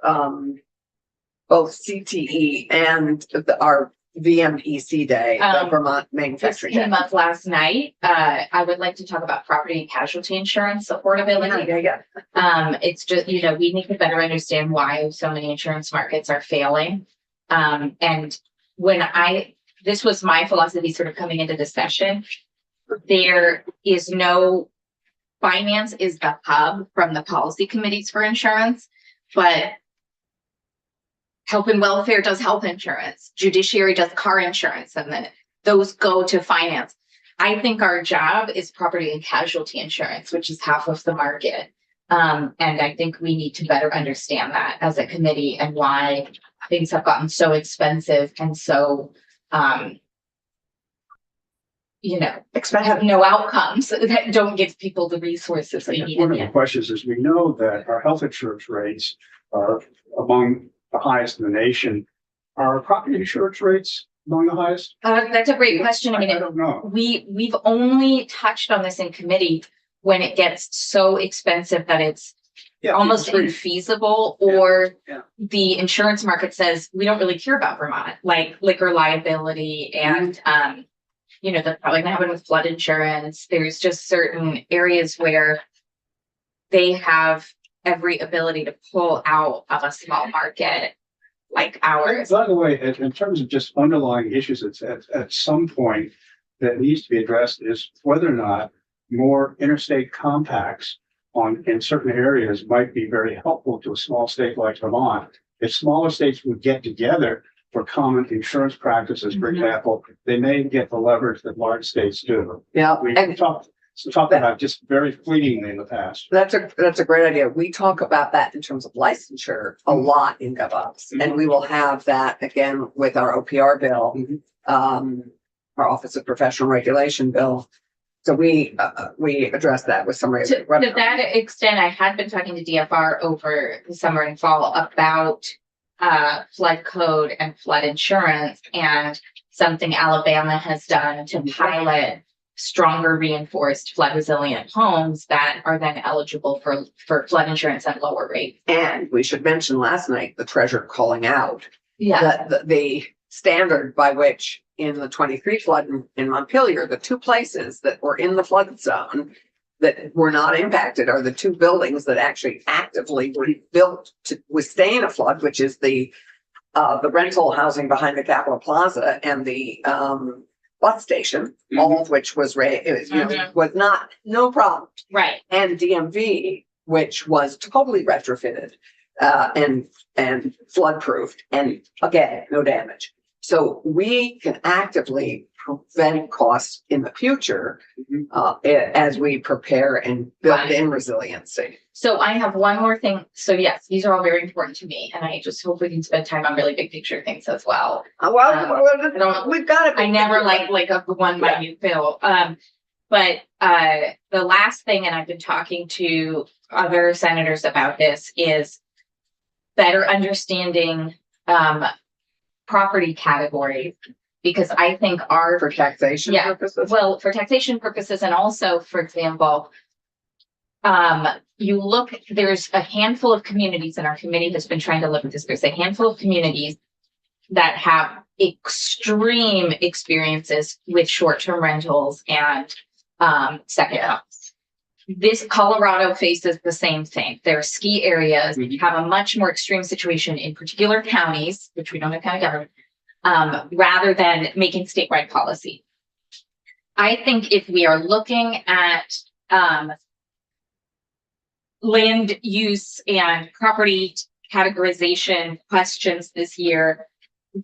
both CTE and our VMEC day, the Vermont This Manufacturing came Day. up last night. I would like to talk about property and casualty insurance affordability. Yeah. It's just, we need to better understand why so many insurance markets are failing. And this was my philosophy sort of coming into the session. There is no finance is the hub from the policy committees for insurance, but health and welfare does health insurance, judiciary does car insurance, and then those go to finance. I think our job is property and casualty insurance, which is half of the market. And I think we need to better understand that as a committee and why things have gotten so expensive and so, have no outcomes that don't give people the resources they need. One of the questions is, we know that our health insurance rates are among the highest in the nation. Are property insurance rates among the highest? That's a great question. I I mean, don't know. we've only touched on this in committee when it gets so expensive that it's almost infeasible, or Yeah. the insurance market says we don't really care about Vermont, like liquor liability and that's probably gonna happen with flood insurance. There's just certain areas where they have every ability to pull out of a small market like ours. By the way, in terms of just underlying issues, it's at some point that needs to be addressed is whether or not more interstate compacts in certain areas might be very helpful to a small state like Vermont. If smaller states would get together for common insurance practices, for example, they may get the leverage that large states do. Yeah, We and talked about just very fleetingly in the past. that's a great idea. We talk about that in terms of licensure a lot in GovOps, and we will have that again with our OPR bill, Mhm. our Office of Professional Regulation bill. So we addressed that with somebody. To that extent, I had been talking to DFR over the summer and fall about flood code and flood insurance, and something Alabama has done to pilot stronger reinforced flood resilient homes that are then eligible for flood insurance at lower rates. And we should mention last night, the treasurer calling out Yeah. the standard by which in the 23 flood in Montpelier, the two places that were in the flood zone that were not impacted are the two buildings that actually actively were built to withstand a flood, which is the rental housing behind the Capitol Plaza and the bus station, all of which was was not, no problem. Right. And DMV, which was totally retrofitted and flood proofed, and again, no damage. So we can actively prevent costs in the future as we prepare and build in resiliency. So I have one more thing. So yes, these are all very important to me, and I just hope we can spend time on really big picture things as well. We've got to. I never like a one minute bill. But the last thing, and I've been talking to other senators about this, is better understanding property categories, because I think our for taxation purposes. Well, for taxation purposes, and also, for example, you look, there's a handful of communities, and our committee has been trying to look at this. There's a handful of communities that have extreme experiences with short-term rentals and second homes. This Colorado faces the same thing. Their ski areas have a much more extreme situation in particular counties, which we don't have county government, rather than making statewide policy. I think if we are looking at land use and property categorization questions this year,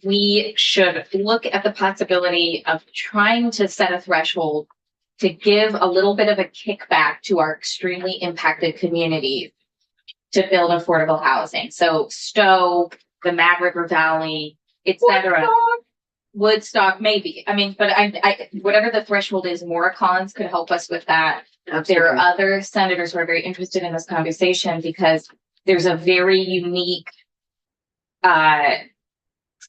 we should look at the possibility of trying to set a threshold to give a little bit of a kickback to our extremely impacted communities to build affordable housing. So Stowe, the Mad River Valley, etc. Woodstock, maybe. I mean, but I whatever the threshold is, Maura Collins could help us with that. Absolutely. There are other senators who are very interested in this conversation, because there's a very unique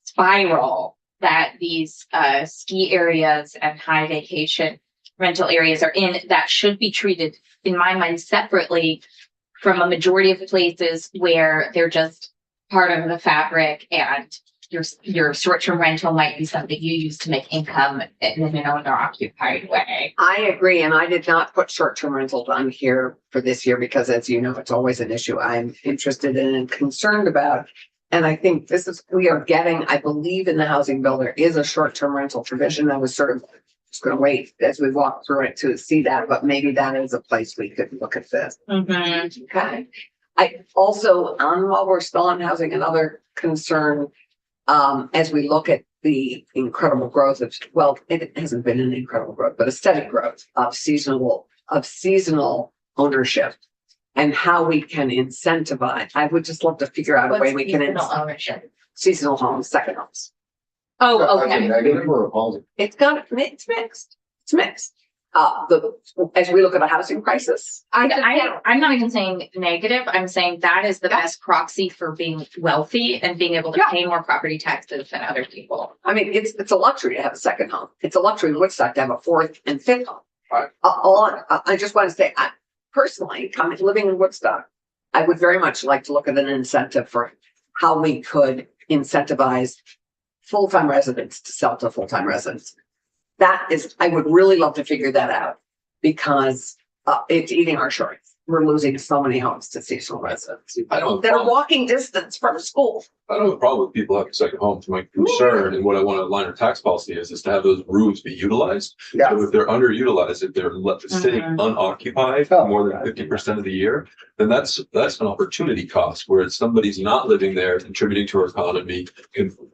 spiral that these ski areas and high vacation rental areas are in that should be treated, in my mind, separately from a majority of places where they're just part of the fabric, and your short-term rental might be something you use to make income in an owner-occupied way. I agree, and I did not put short-term rentals on here for this year because, as you know, it's always an issue I'm interested in and concerned about. And I think we are getting, I believe in the housing bill, there is a short-term rental provision. I was sort of just going to wait as we walk through it to see that, but maybe that is a place we could look at this. Okay. I also, while we're still on housing, another concern, as we look at the incredible growth of, well, it hasn't been an incredible growth, but a steady growth of seasonal ownership, and how we can incentivize. I would just love to figure out a way we can ownership. Seasonal homes, second homes. Oh, As a okay. negative or a positive? It's mixed. It's mixed. As we look at a housing crisis, I'm not even saying negative. I'm saying that is the best proxy for being wealthy and being able to pay more property taxes than other people. I mean, it's a luxury to have a second home. It's a luxury in Woodstock to have a fourth and fifth home. Right. I just want to say, personally, living in Woodstock, I would very much like to look at an incentive for how we could incentivize full-time residents to sell to full-time residents. I would really love to figure that out, because it's eating our shorts. We're losing so many homes to seasonal residents I don't have a that are problem. walking distance from school. I don't have a problem with people having a second home. My concern and what I want to align our tax policy is to have those rooms be utilized. So if they're underutilized, if they're sitting unoccupied for more than 50% of the year, then that's an opportunity cost where somebody's not living there, contributing to our economy,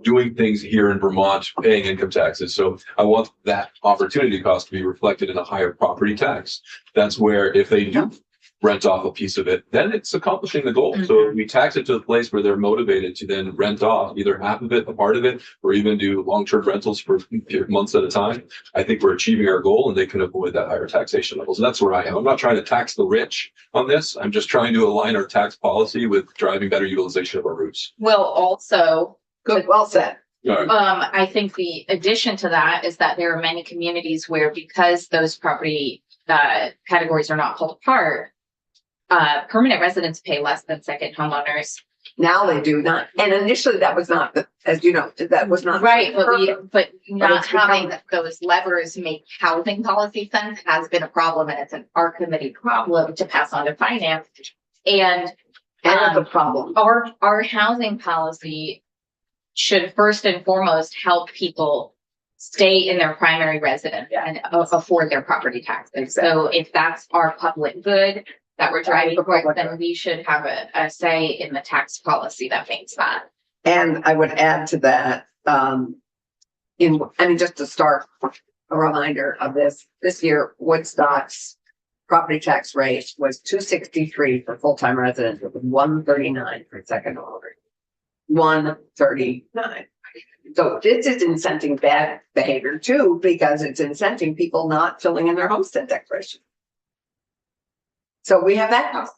doing things here in Vermont, paying income taxes. So I want that opportunity cost to be reflected in a higher property tax. That's where if they do rent off a piece of it, then it's accomplishing the goal. So if we tax it to a place where they're motivated to then rent off either half of it, a part of it, or even do long-term rentals for months at a time, I think we're achieving our goal and they can avoid that higher taxation levels. And that's where I am. I'm not trying to tax the rich on this. I'm just trying to align our tax policy with driving better utilization of our roofs. Well, also, Good, well said. All right. I think the addition to that is that there are many communities where because those property categories are not pulled apart, permanent residents pay less than second homeowners. Now they do not, and initially that was not, as you know, that was not. Right, but not it's having become- those levers make housing policy sense has been a problem, and it's an our committee problem to pass on to finance. And And the problem. our housing policy should first and foremost help people stay in their primary residence and afford their property taxes. So if that's our public good that we're driving towards, then we should have a say in the tax policy that makes that. And I would add to that, just to start, a reminder of this year, Woodstock's property tax rate was $263 for full-time residents, with $139 for second owner. $139. So this is incenting bad behavior too, because it's incenting people not filling in their homestead declaration. So we have that cost.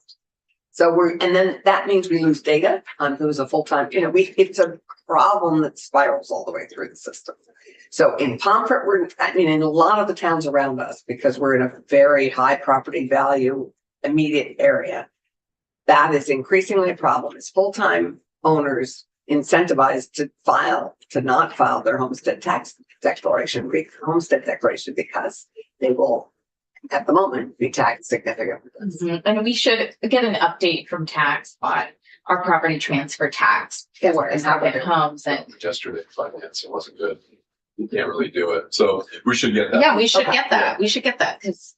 So and then that means we lose data on who's a full-time, it's a problem that spirals all the way through the system. So in Pomfret, in a lot of the towns around us, because we're in a very high property value immediate area, that is increasingly a problem. Is full-time owners incentivized to not file their homestead declaration because they will, at the moment, be taxed significantly. And we should get an update from tax on our property transfer tax Yes, for and how second homes and. Yesterday, finance, it wasn't good. You can't really do it. So we should get that. Yeah, we should Okay. get that. We should get that because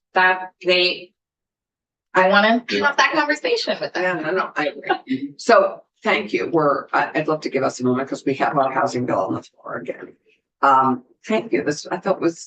I want to have that conversation with them. Yeah, no, I agree. So thank you. I'd love to give us a moment because we have our housing bill on the floor again. Thank you. This I thought was